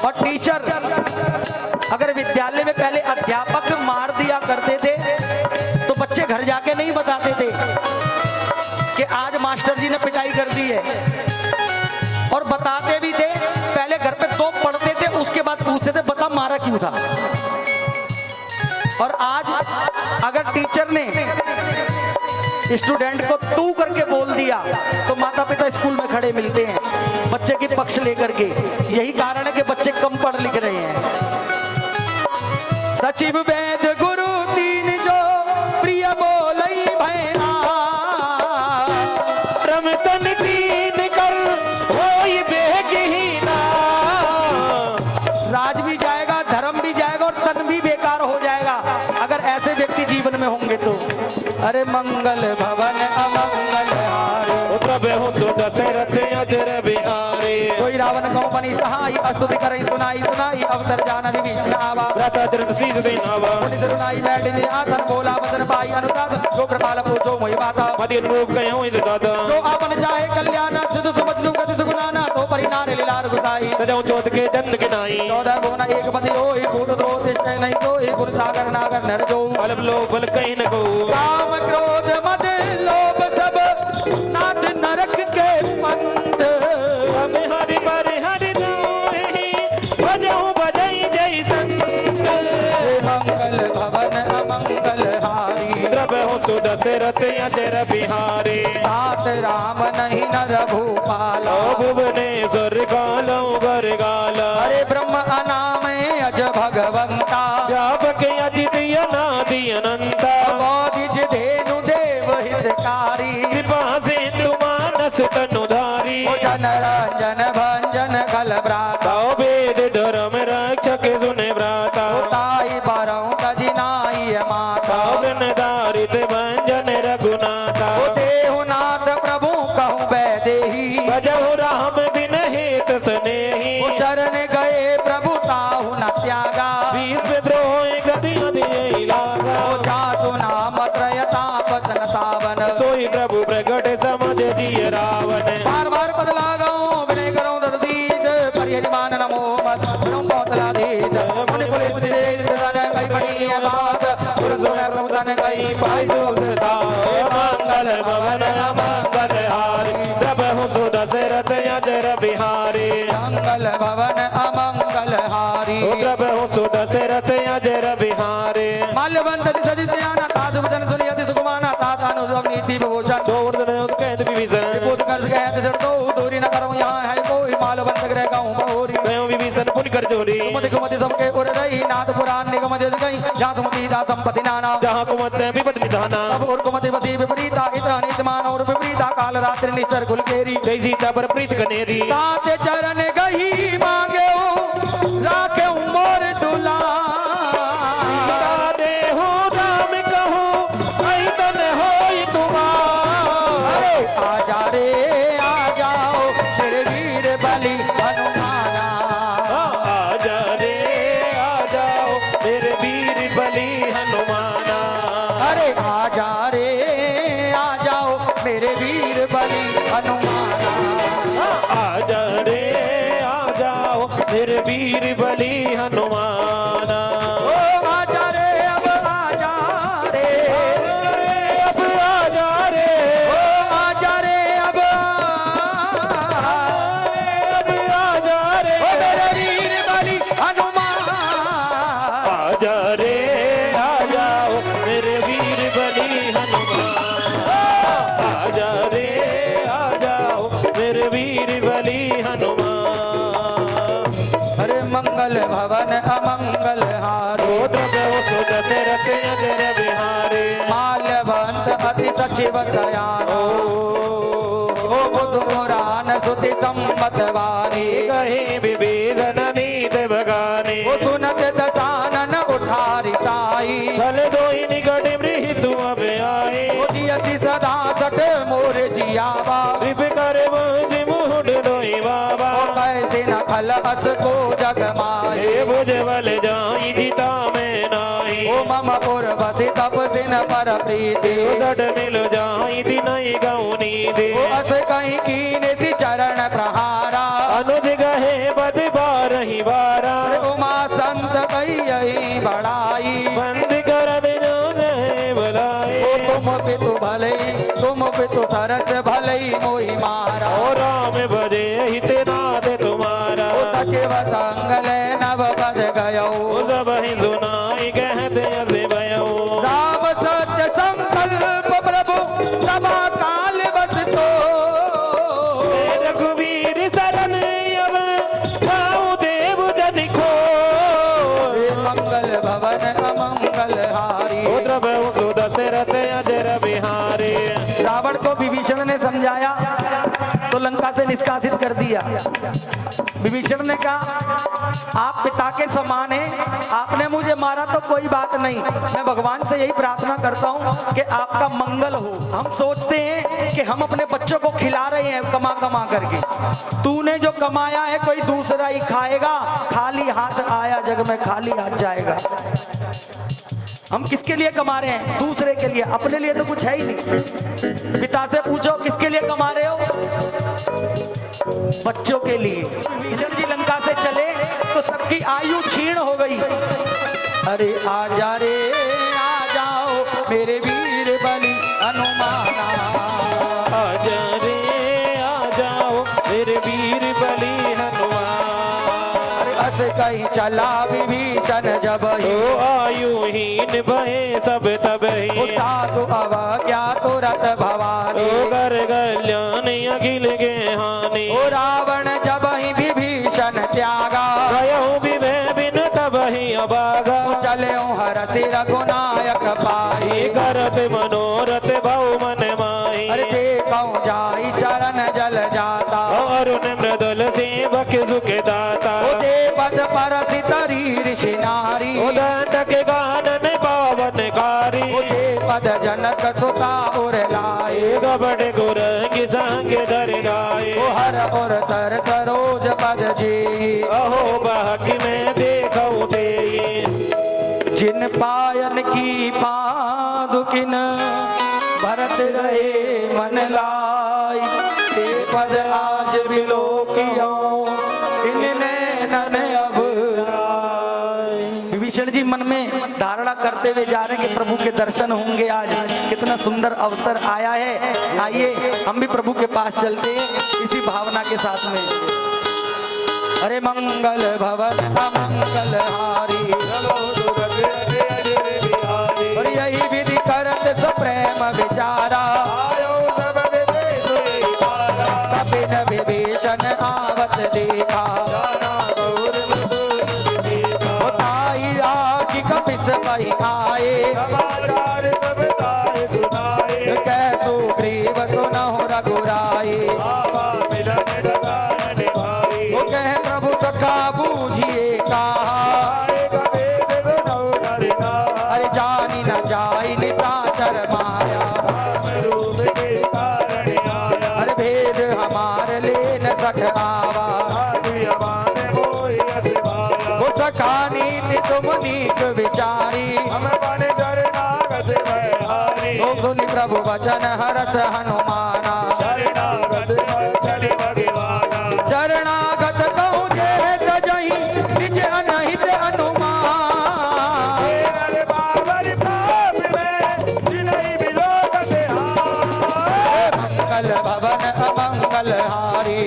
और टीचर, अगर विद्यालय में पहले अध्यापक मार दिया करते थे तो बच्चे घर जाके नहीं बताते थे कि आज मास्टर जी ने पिटाई कर दी है, और बताते भी थे। पहले घर पे तो पढ़ते थे उसके बाद पूछते थे बता मारा क्यों था। और आज अगर टीचर ने स्टूडेंट को तू करके बोल दिया तो माता पिता स्कूल में खड़े मिलते हैं बच्चे के पक्ष लेकर के। यही कारण है कि बच्चे कम पढ़ लिख रहे हैं। सचिव वैद्य गुरु तीन जो प्रिय बोलई भैया रमतन तीन कर होई बेगहीना। राज भी जाएगा, धर्म भी जाएगा और तन भी बेकार हो जाएगा अगर ऐसे व्यक्ति जीवन में होंगे तो। अरे मंगल भवन अमंगल हारे प्रभु तो दशरथ अजर बिहारी। कोई रावण को बनी सहाय स्तुति करे सुनाई सुनाई अवसर जान विभीषण आवा रथ अजर सीध देनावा। पुनि सुनाई बैठे ने आसन बोला वचन पाई अनुदान जो कृपाल पूछो मोहि बाता मति अनुरूप गयो इस दादा। जो आपन चाहे कल्याण सुध समझ लू गति सुगुनाना तो परिनार लीलार गुसाई सजौ चौथ के जन्म के नाई। 14 भुवन एक पति होई भूत द्रोह तिष्ठै नहीं कोई गुण सागर नागर नर जो बल लोभ बल कहीं न को। काम क्रोध मद लोभ सब नाथ नरक के मन दशरथ अजर बिहारी तात राम नहीं नर भूपाला। ओ भुवनेश्वर कालो गर गाला अरे ब्रह्म अनाम अज भगवंता। व्यापक अजित अनादि अनंता बोधिज धेनु देव हितकारी। कृपा सिंधु मानस तनुधारी ओ जन रंजन भंजन कल भ्राता। ताओ वेद धर्म रक्षक सुने भ्राता ताई बरऊ तजिनाई माता। ताओ गण दारित भंजन रघुनाथा ओ देहुनाथ प्रभु कहूँ वैदेही। भजहु राम बिन हेत स्नेही ओ चरण गए प्रभु ताहु न त्यागा। विश्व द्रोह गतियों दिए लागा ओ जातु नाम त्रयतापसन सावन। सोई प्रभु प्रगट समझ दिए रावण बार बार बदला गाऊं विनय करूं दर्दीज। परियजमान नमो मत नमो कौतला दीज। मुनि कुल बुद्धि देज तन कई बड़ी बात। गुरु सुने प्रभु तन कई पाई सुधरता। मंगल भवन मंगल हारी प्रभु सुत दशरथ अजर बिहारी मंगल भवन अमंगल हारी। प्रभु सुत दशरथ अजर बिहारी माल्यवंत सदिस्याना साधु वचन सुनि अति सुकुमाना। तातानुजम नीति विभूषण चौवर्धन उत्कैत विभीषण विभूत कर्ष कहत जड़तो दूरी न करऊं यहाँ है कोई। मालवंत ग्रह गाऊं बहुरी। स्वयं विभीषण पुन कर जोरी कुमति कुमति सबके उर रही। नाथ पुराण निगम दिस गई। जहाँ सुमति दा संपत्ति नाना। जहाँ कुमत विपद निधाना अब और कुमति पति विपरीता। इतना नित मान और विपरीता। काल रात्रि निश्चर कुल केरी। जय सीता पर प्रीत कनेरी तात चरण गही मांगे राखे मोर दुला। देहु राम कहूँ ऐतन होई तुम्हार अरे आजा रे आ जाओ तेरे वीर बलि हनुमाना। आजा रे आ जाओ मेरे वीर बलि हनुमाना अरे आजा रे आ जाओ मेरे वीर बलि हनुमाना। आजा रे आ जाओ मेरे वीर बलि हनुमाना ओ आजा रे अब आजा रे। अब आजा रे ओ आजा रे अब आजा रे ओ मेरे वीर बलि हनुमान। आजा रे आ जाओ मेरे वीर बलि हनुमान आजा रे आ जाओ मेरे वीर बलि हनुमान अरे मंगल भवन अमंगल हारो। दशरथ अजर बिहारी माल्यवंत अति सचिव दयानो। ओ बुध पुराण सुति सम्मत वाणी। कहीं विभीषण नीत बगानी ओ सुनत दसानन उठारी साई। भल दोई निकट मृत्यु अब आई ओ जियसि सदा सठ मोर जियावा। विभ कर मुझ मुहुड दोई बाबा ओ कैसे न खल अस को जग माहे। हे भुजबल जाई जिता में नाही ओ मम पुर बसि तप दिन पर प्रीति। उदट मिल जाई दिनई गौनी दे ओ अस कहीं कीने सी चरण प्रहारा। अनुज गहे बद बारही बारा उमा संत कही यही बड़ाई। बंद कर बिनो रहे बुलाई ओ तुम पितु भलई तुम पितु सरस भलई मोहि मारा। ओ राम भजे हित नाथ तुम्हारा ओ सचिव संगल नव पद गयो। ओ सब ही सुनाई कहते असे भयो राम सत्य संकल्प प्रभु सभा काल बस तो। रघुवीर शरण अब खाऊ देव जन खो मंगल भवन अमंगल हारी। ओ प्रभु सु दशरथ अजर बिहारी रावण को विभीषण ने समझाया तो लंका से निष्कासित कर दिया। विभीषण ने कहा आप पिता के समान हैं, आपने मुझे मारा तो कोई बात नहीं, मैं भगवान से यही प्रार्थना करता हूँ कि आपका मंगल हो। हम सोचते हैं कि हम अपने बच्चों को खिला रहे हैं कमा कमा करके, तूने जो कमाया है कोई दूसरा ही खाएगा, खाली हाथ आया जग में खाली हाथ जाएगा। हम किसके लिए कमा रहे हैं? दूसरे के लिए, अपने लिए तो कुछ है ही नहीं। पिता से पूछो किसके लिए कमा रहे हो? बच्चों के लिए। विभीषण जी लंका से चले तो सबकी आयु क्षीण हो गई। अरे आजा रे आ जाओ मेरे वीर बलि हनुमाना। आजा रे आ जाओ मेरे वीर बलि हनुमान। अरे अस कहीं चला विभीषण जब ही, तो आयुहीन भये सब तब ही। साधु अवज्ञात कल्याण अखिल के हानि। ओ रावण जब ही विभीषण त्यागा, गयो विभय बिन तब ही अभागा। चले हरसि रघुनायक पाई, करत मनोरथ बहु मन माही। अरे देखऊं जाई चरण जल जाता, अरुण मृदुल सेवक सुख दाता। ओ जे पद परसि तरी ऋषि नारी, उदंत के गानन पावन कारी। ओ जे पद जनक सुता उर लाए, गबड़ गुरंग संग धर गाए। ओ हर और तर सरोज पद जी, अहो बाकी में देखो दे। जिन पायन की पादुकिन भरत रहे मन लाई, ते पद आज बिलोकियो इनने नन अब आए। विभीषण जी मन में धारणा करते हुए जा रहे हैं कि प्रभु के दर्शन होंगे आज, कितना सुंदर अवसर आया है। आइए हम भी प्रभु के पास चलते हैं इसी भावना के साथ में। अरे मंगल भवन अमंगल हारी, और यही विधि करत सप्रेम विचारा, कपिन विभीषण आवत देखा, ताई राखी कपिस वही आए, कैसो ग्रीव सुनहु रघुराई। वो कह प्रभु सखा बूझिए कहा, अरे जानी न जाई निशाचर माया, अरे भेद हमार ले न सक आवा। वो सखा नीति तुम नीक विचारी, तो सुनि प्रभु वचन हरस हनुमाना, शरणागत कहूँ जे तजहि निज अनहित अनुमान। मंगल भवन अमंगल हारी,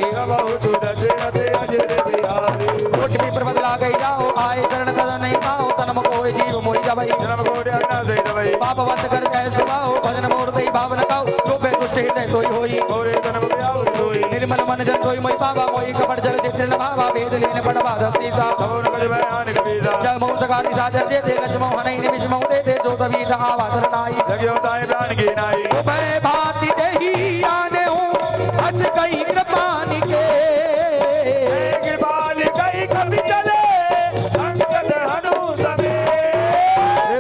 कोटि विप्र बदला गई जाओ, आए चरण सदन नहीं पाओ, तनम कोय जीव मोहि जबई। पाप वंश कर जय सुभाओ, भजन मूर्ति भावन काओ, जो पे दुष्ट हृदय सोई होई। निर्मल मन जन सोई मोहि पावा, मोहि कपट जल चित्र न भावा, वेद लेन पढ़वा दस्तीसा। जय मोह सगारी साजर दे दे, लक्ष्मो हनई निमिष मोह दे दे, जो तभी था आवाज नाई। भय भांति देहि आने हूँ, हंस कई कृपानि के,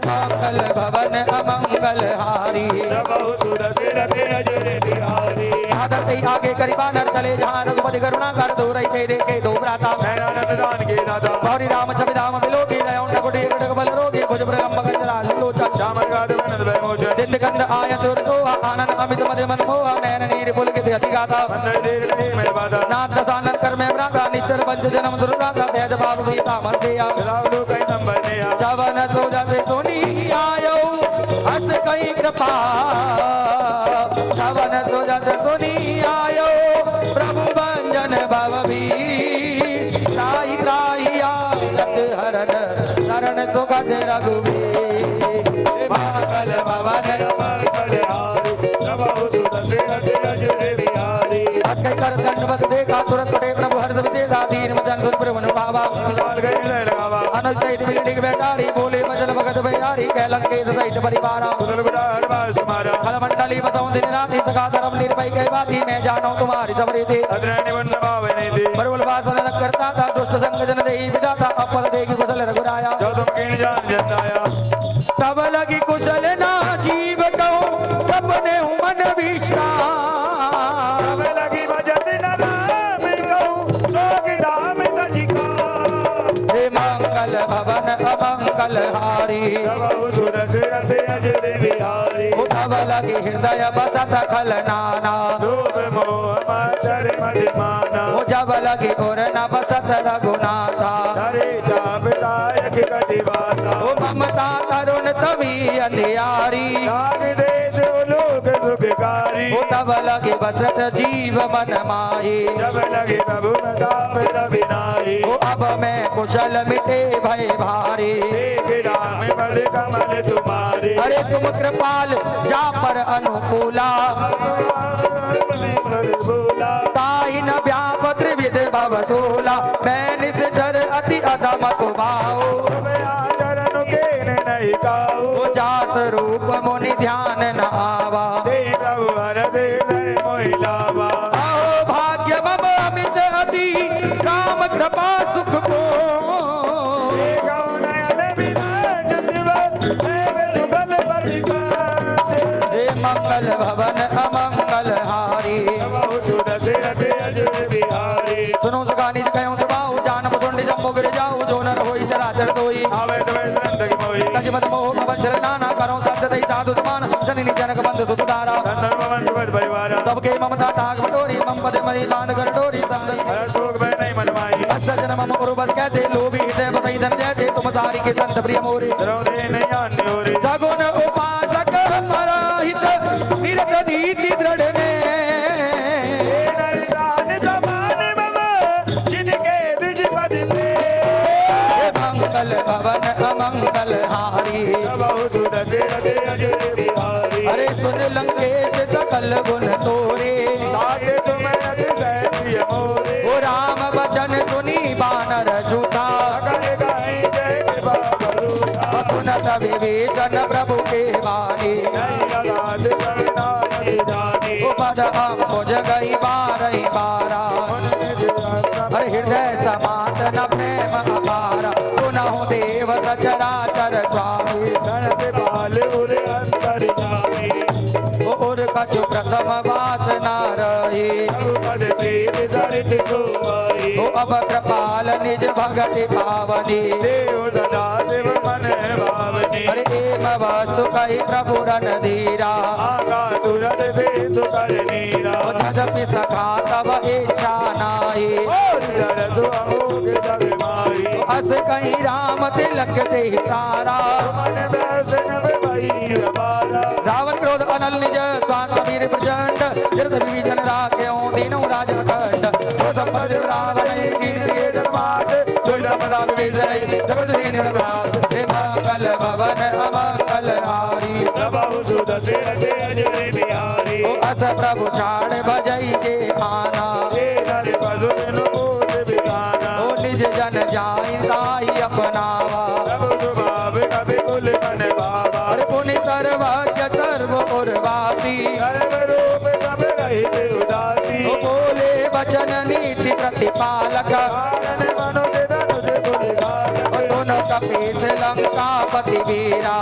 मंगल भवन अमंगल हारी। आदर आगे करीबा नर चले जहाँ रघुपति करुणा कर दो रही थे देखे दो भ्राता। गौरी राम छवि धाम बिलोकी दया कुटी बल रोगी भुज प्रलंब सिंध कंद आयत आनंद अमित मध्य मन मोह नयन नीर पुल के अति गाता। नाथ दसानंद कर में भ्राता निश्चर पंच जन्म दुर्गाता, तेज बाबू सीता मन दिया जवन सोजा से सोनी आयो, हस कई कृपा जवन सोजा से सोनी आयो, प्रभु भंजन भव भी त्राहि त्राहि आगत हरण, शरण सुगत रघुवीर। मंगल भवन हस कई कर दंडवत देखा, तुरंत पटे प्रभु हर्ष विदेशा, दीन मदन सुन प्रभु अनुभावा। अनुज सहित बिगड़ी बेटारी, बोले बजल भगत बिहारी, कैलन के सहित परिवारा। खलमंडली बसों दिन राति, सखा धर्म निर्भय कह बाती, मैं जानू तुम्हारी सबरी थी। बरुल वासन करता था, दुष्ट संग जन देहि विधाता, अपल देगी कुशल रघुराया। सब लगी कुशल ना जीव कहो, सपने हूँ मन विश्राम। मंगल भवन अमंगल हारी, उद्धव लगी हृदय बसत खल नाना, वो जब लगी और न बसत रघुनाथा। वो ममता तरुण तभी अंधियारी, वो तब लगे बसत जीव मन माही। वो अब मैं कुशल मिटे भय भारी, अरे तुम कृपाल जा पर अनुकूला, बीज मत मोह वंशर नाना करो शब्द दई साधु समान जननी जनक बंधु सुधारा सबके ममता टाक बटोरी मम पदे मरी बांध कर डोरी सज्जन मम उर्वस कहते लोभी हृदय बतई धन जैसे तुम सारी के संत प्रिय मोरे सगुन उपासक मराहित निरत नीति दृढ़ में मंगल भवन अमंगल हारी अरे सुन लंकेश सकल गुण तोरे ओ राम वचन सुनी बानर झूठा सुनत विभीषण प्रभु के वाणी पद अम्बुज गई बारही बारा अरे हृदय समात न प्रेम अपारा सुनहु देव सचराचर स्वामी और कछु प्रथम वासना रही ओ अब कृपाल निज भगति पावनी अरे एम वस्तु कही प्रभु रणधीरा तदपि सखा तब इच्छा नाई अस कहीं राम तिलक दे सारा रावण क्रोध अनल निज स्वान वीर प्रचंड जरद विभीषण राख्यो दीनों राज खंड तो संपद रावण कीर्ति धर्मार्थ दुर्लभ दान विजय जगत दीन राज हे मंगल भवन अमंगल हारी ओ अस प्रभु छाड़ भजई के आना ओ निज जन जाई साई अपनावा अरे पुनि सर्वज्ञ सर्व उर्वासी ओ बोले वचन नीति प्रतिपालक दोनों कपीस लंकापति वीरा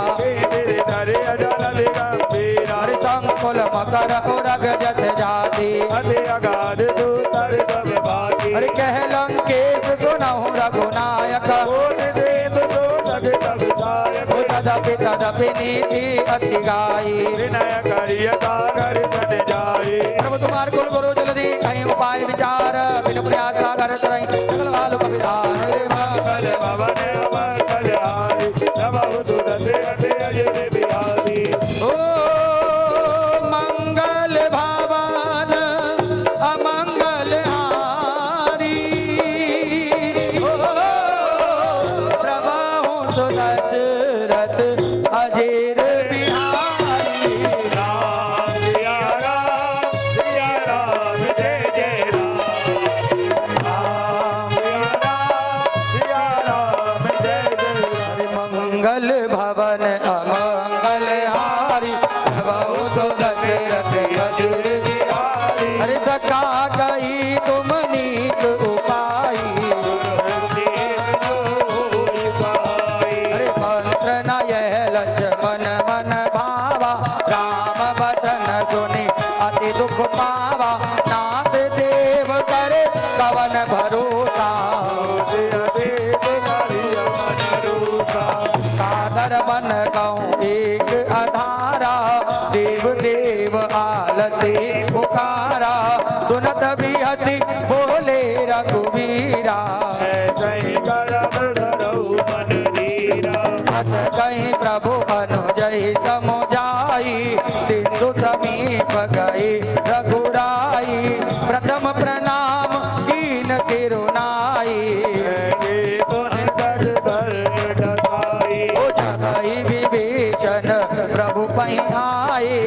हरि संकुल मकर उरग जत जाति हरि कह लंकेश सुनहु रघुनायक तदपि तदपि नीति अति गाई प्रभु तुम्हारे कुल गुरु जल्दी कहीं उपाय विचार बिनु प्रयास सागर तरई सकल वालु कविधान रे मंगल भवन अमंगल हारी ओ मंगल भवन अमंगल हारी ओ प्रभु सुदशरथ अजेर बिहारी मंगल भवन अमंगल हारी प्रभु सुदशरथ अजेर बिहारी अरे सका गई तुम नीक उपाई अरे मंत्र न यह लक्ष्मण मन भावा राम वचन सुनि अति दुख पावा नाथ देव करे कवन भरोसा सादर मन कहूँ एक अधारा देव देव आलसी पुकारा सुनत भी हसी बोले रघुवीरा हस कहीं प्रभु अनुजय समुझाई सिंधु समीप गए रघुराई प्रथम प्रणाम कीन तिरुनाई ओ जगई विभीषण प्रभु पही आए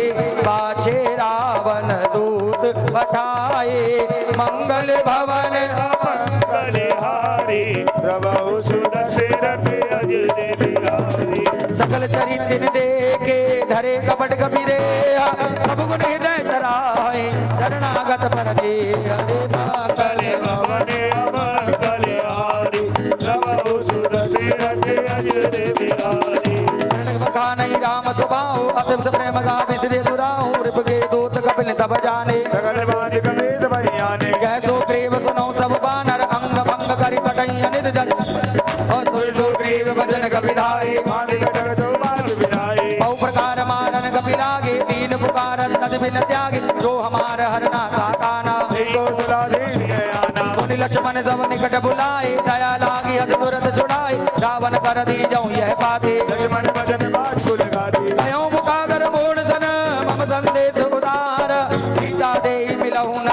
पाछे रावण दूत पठाए मंगल भवन सकल चरित्र देखे धरे कपट कबीरे प्रभु गुण हृदय सराय शरणागत पर के हरे मंगल भवन अमंगल हारी नहीं राम सुबाहु अत्यंत प्रेम गावे श्री सुराहु रिपके दूत कपिल तब जाने कैसो ग्रीव सुनो सब बानर अंग भंग करि कटई अनित जन और सुग्रीव भजन कपिधारी संकट बुलाए, दया लागी हद तुरंत छुड़ाए, रावण कर दी जाऊं यह बातें। लक्ष्मण भजन बात कुल गाती, कयों मुखागर मोड़ सन मम संदेश उदार, सीता दे मिलहु न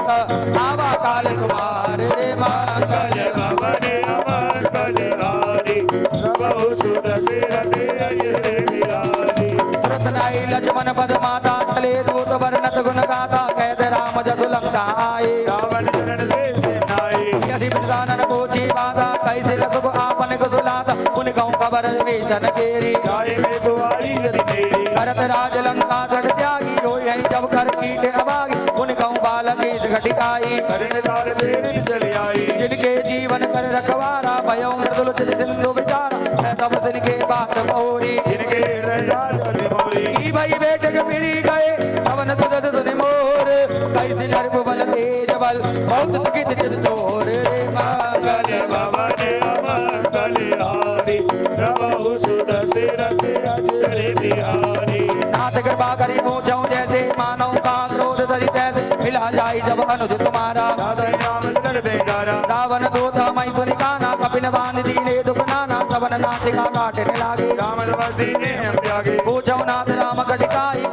आवा काल कुमार रे मंगल भवन अमंगल हारी, प्रभु सुत सिरते अजर बिहारी। तुरत नाई लक्ष्मण पद माता, चले दूत वर्णत गुण गाथा, कैद राम जसु लंका आए। रावण चरण से नाई, यदि विद्वानन पूछी बाधा, कैसे लसुक आपन को सुलाता, उन कहूँ खबर वेचन केरी। जाए में तो आई यदि तेरी, भरत राज लंका चढ़ त्यागी, रोई है जब कर कीटे अभागी, उन कहूँ बालक इस घटिकाई। हरिण काल तेरी चली आई, जिनके जीवन कर रखवारा, भयो मृदुल चित सिंधु विचारा, है तब जिनके बात बहुरी। जिनके हृदय राज अति मोरी, की भई बेटे के फिरी गए, पवन सुदत सुनि मोर, कैसे नर बल तेज बल, बहुत सुखित चित चोर रे मंगल भवन अमंगल हारी, प्रभु सुत सिरते अजर बिहारी। नाथ कृपा करी पूछऊं जैसे, मानव का क्रोध धरि तैसे, मिला जाई जब अनुज तुम्हारा। राधा नाम कर बेगारा, रावण दूता मई सुनि काना, कपिल बांध दीने दुख नाना, सवन नासिका काटने लागे। राम नवसी ने हम त्यागे, पूछऊं नाथ राम कटिकाई,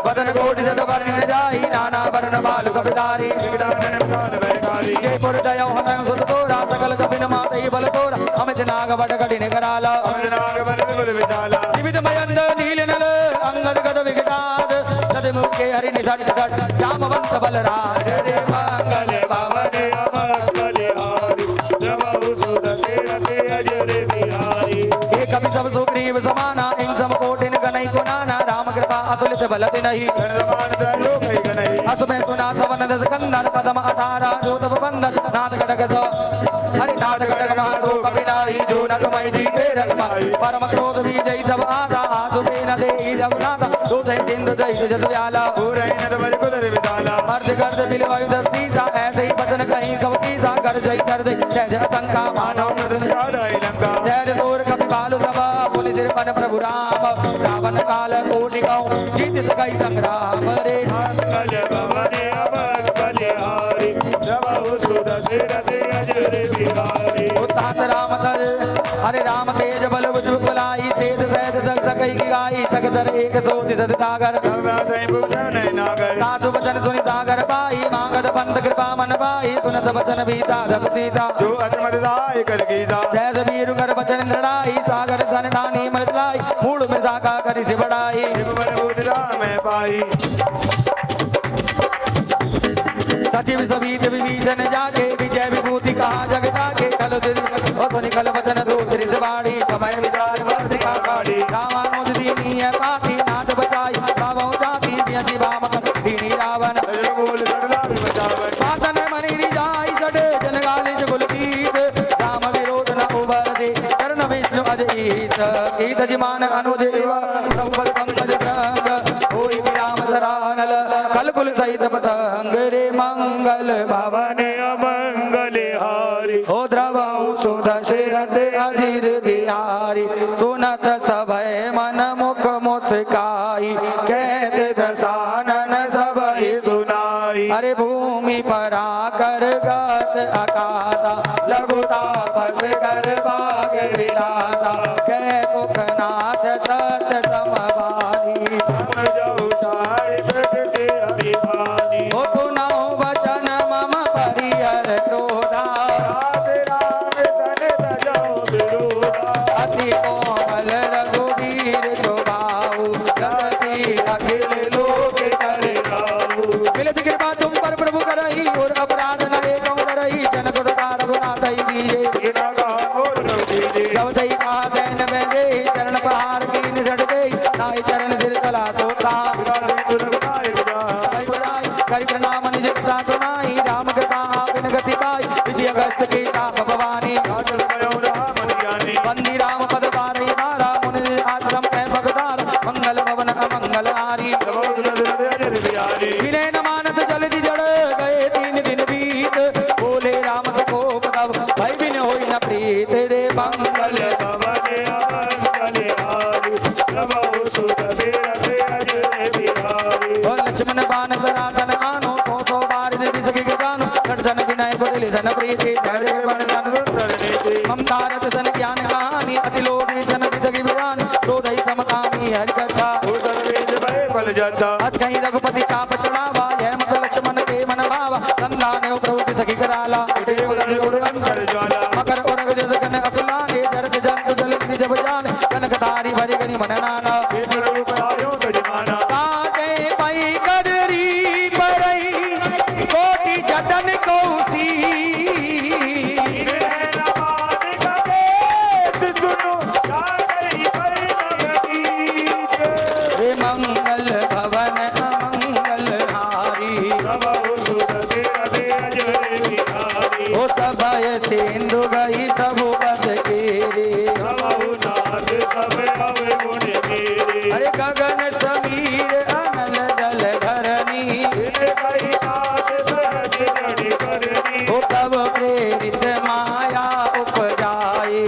बदन कोटि सद वर्ण जाई, नाना वर्ण बाल कपिधारी। विदानन काल वैकारी, जयपुर जय हतंग सुत तोरा, सकल कपिल मातई बल तोरा, अमित नाग वट कठिन कराला। अमर नाग बल विपुल विशाला, जीवित मयंद नील नल, अंगद गद विकटाद, सद मुखे हरि निधट सट, जामवंत बलराज रे मंगल भवन अमंगल हारी, प्रभु सुत सिरते अजर बिहारी। हे कवि सब सुग्रीव समाना, इन सम कोटिन गनई गुनाना, राम कृपा अतुलित बलत नहीं। धनवान दलो कई गनई, अस में सुना सवन दस कंदर, पदम 18 जोत बंदर, नाथ खड़ग सो हरि नाथ खड़ग माधो कपिलाई, जो नक मई जीते रखमाई, परम क्रोध भी जय सब आधा, आसु पे न दे जगन्नाथ, दो से सिंधु जय जस व्याला। पूरे न बल कुदर विशाला, मर्द गर्द बिलवायु दस सीसा, ऐसे ही बचन कहीं कवती सा, कर जय जय जय शंका मानव नदन काल लंका, जय तोर कपि बालु सभा, पुनि सिरपन प्रभु राम, रावण काल कोटि कहूँ, जीत सकई संग्राम रे। मंगल भवन अमंगल हारी, प्रभु सुत सिरते अजर बिहारी। उत्तात राम दल, हरे राम तेज बल बुझ बुलाई, सेत सैत जग सकई की गाई, सकसर एक सोति सत सागर। कव्या सै भूषण नागर, साधु वचन सुनि सागर पाई, मांगत पंत कृपा मन पाई, सुनत वचन भी साधक सीता। जो अजमद दाय कर गीता, सहज वीर कर वचन लड़ाई, सागर सन ठानी मल लाई, मूड में साका करी से बढ़ाई। मन बुद्धरा में पाई, सचिव सभी विभीषण जाके, विजय विभूति कहा जग जाके, कल निकल वचन दूसरी से बाड़ी, समय विचार वर्षिका काढ़ी, रामानुज दीनी है पाती, नाथ बचाई बाबा जाती, बियसी बाम दीनी रावण। बोल सरला बचावन, शासन मणि रिजाई सट, जन गालिच गुलगीत, राम विरोध न उबर दे, कर्ण विष्णु अजईस, ईत जिमान अनुदेव, संपद पंकज रंग, होई विराम सरानल, कल कुल सहित पतंग रे मंगल भवन अमंगल हारी, हो द्रवऊ सुध सिरत अजिर बिहारी, सुनत सभय मन मुख मुस्काई, कहत दसानन सबहि सुनाई। अरे भूमि पर आकर गत आकाशा, लघु तापस कर भाग विलासा, कह सुखनाथ सत समवानी। हम जाऊ चारि प्रगति अभिमानी। हो सुनाओ वचन मम परिहर क्रोधा, राधे राम सन तजो विरोधा, अति कोमल रघुवीर स्वभाव, जगति अखिल लोक करे राहु। मिलत कृपा तुम पर प्रभु करई, और अपराध न एक रही, जन को रघुनाथ दिए। बिना कहा और न कीजे, सब सही कहा बैन बैजे, चरण प्रहार कीन षड विनय कुटिल सन प्रीति जय वर्धन सुंदर नीति ममता रत सन ज्ञान कहानी अति लोभ सन विदगी विरान क्रोधई समकामी हरि कथा भूषण बीज भय बल जाता अस कहीं रघुपति चाप चढ़ावा जय मत लक्ष्मण के मन भावा संतान प्रभु सखी कराला अंतर ज्वाला मकर उरग जस कन अकुलागे जरत जंतु जल जब जान कनक धारी भरि गनि मन नाना विष्णु रूप आयो तजमाना काटे पई कररी परई कोटि जतन कौसी हे मंगल भवन अमंगल हारी हो सभय सिंधु गई सबु पद केरे अरे गगन समीर अनल जल धरनी हो तब प्रेरित माया उपजाए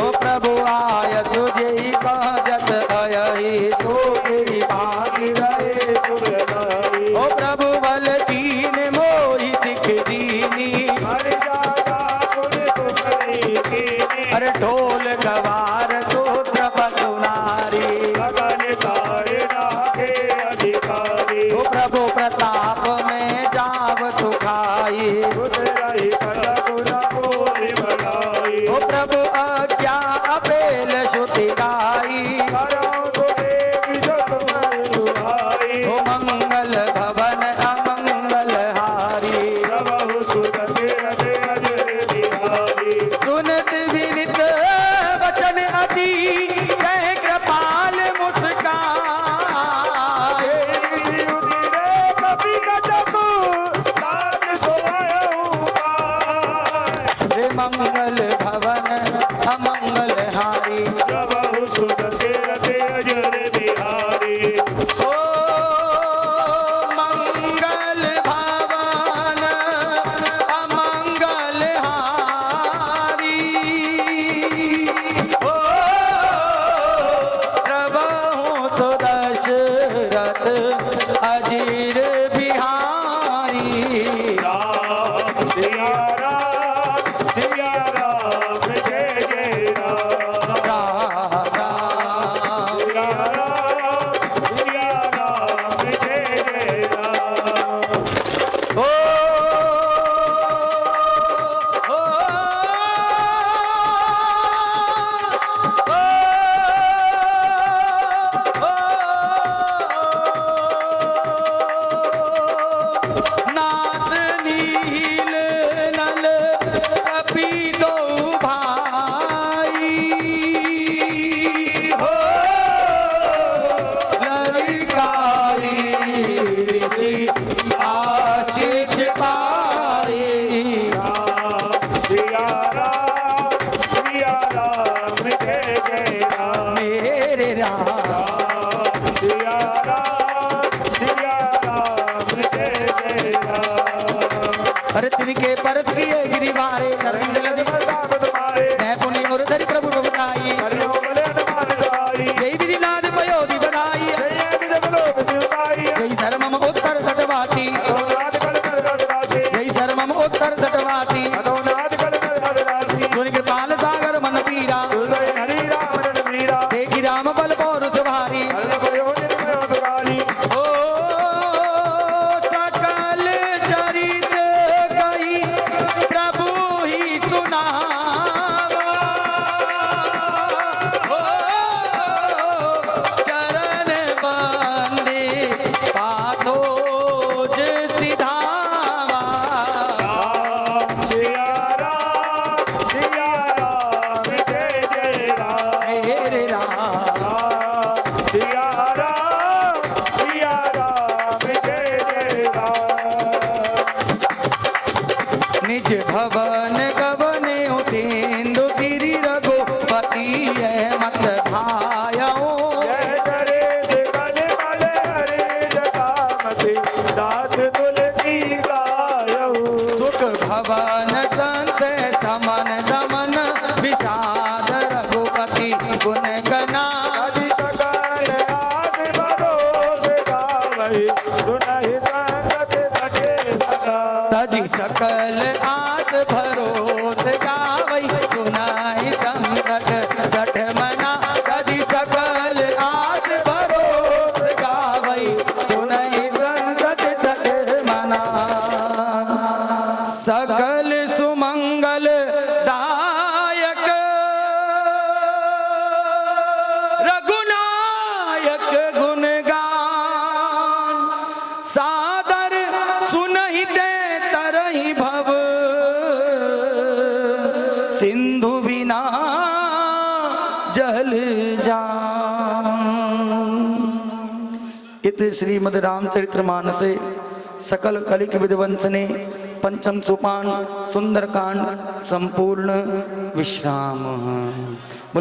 ओ प्रभु आय सुजई कह जस अयहि सो तेरी भागी रहे ओ प्रभु बल दीन मोहि सिख दीनी अरे ढोल गवार सूत्र बसुनारी ओ प्रभु प्रताप में जाव सुखाई ओ प्रभु आज्ञा अपेल श्रुति गाई ओ मंगल भवन अमंगल हारी सुनत विनित वचन अति कह कृपाल मुस्कान हे मंगल भवन अमंगल हारी ओ मंगल भवन अमंगल हारी ओ प्रभु सुदशरथ अजीर बिहारी ओ नाथ नील नल कपि दो भाई हो ललिकाई ऋषि आशीष पाई मेरे राम अरे तिनके परस किए गिरिवारे नरेंद्र लदि मैं पुनि और धरि प्रभु प्रभुताई जय विधि लाद पयोधि बनाई जय शर्मम उत्तर तटवासी जय शर्मम उत्तर तटवासी सुन कृपाल सागर मन पीरा देखी राम बल पौरुष भारी ओ सकल चरित गई प्रभु ही सुनावा ओ चरण बंदे पाथोज सिधावा मेरे निज भवन गवने सिंधु गिरि रघुपति मत भायो दास तुलसी गायऊ सुख भवन कंस समन दमन विषाद रघुपति गुण गना आदि सकल आदि भरोसे गावई सुन सुनाहि संगत सके सदा तजी सकल आस भरोस गावई सुनाई संकट सठ मना तजी सकल आस भरोस गावई सुनाई संकट सठ मना सकल सुमंगल दायक रघुनायक गुणगान सादर सुनहि दे तरहि भव सिंधु बिना जल जान। इत श्रीमद् रामचरितमानसे सकल कलिक विध्वंसने पंचम सोपान सुंदरकांड संपूर्ण विश्राम। बोले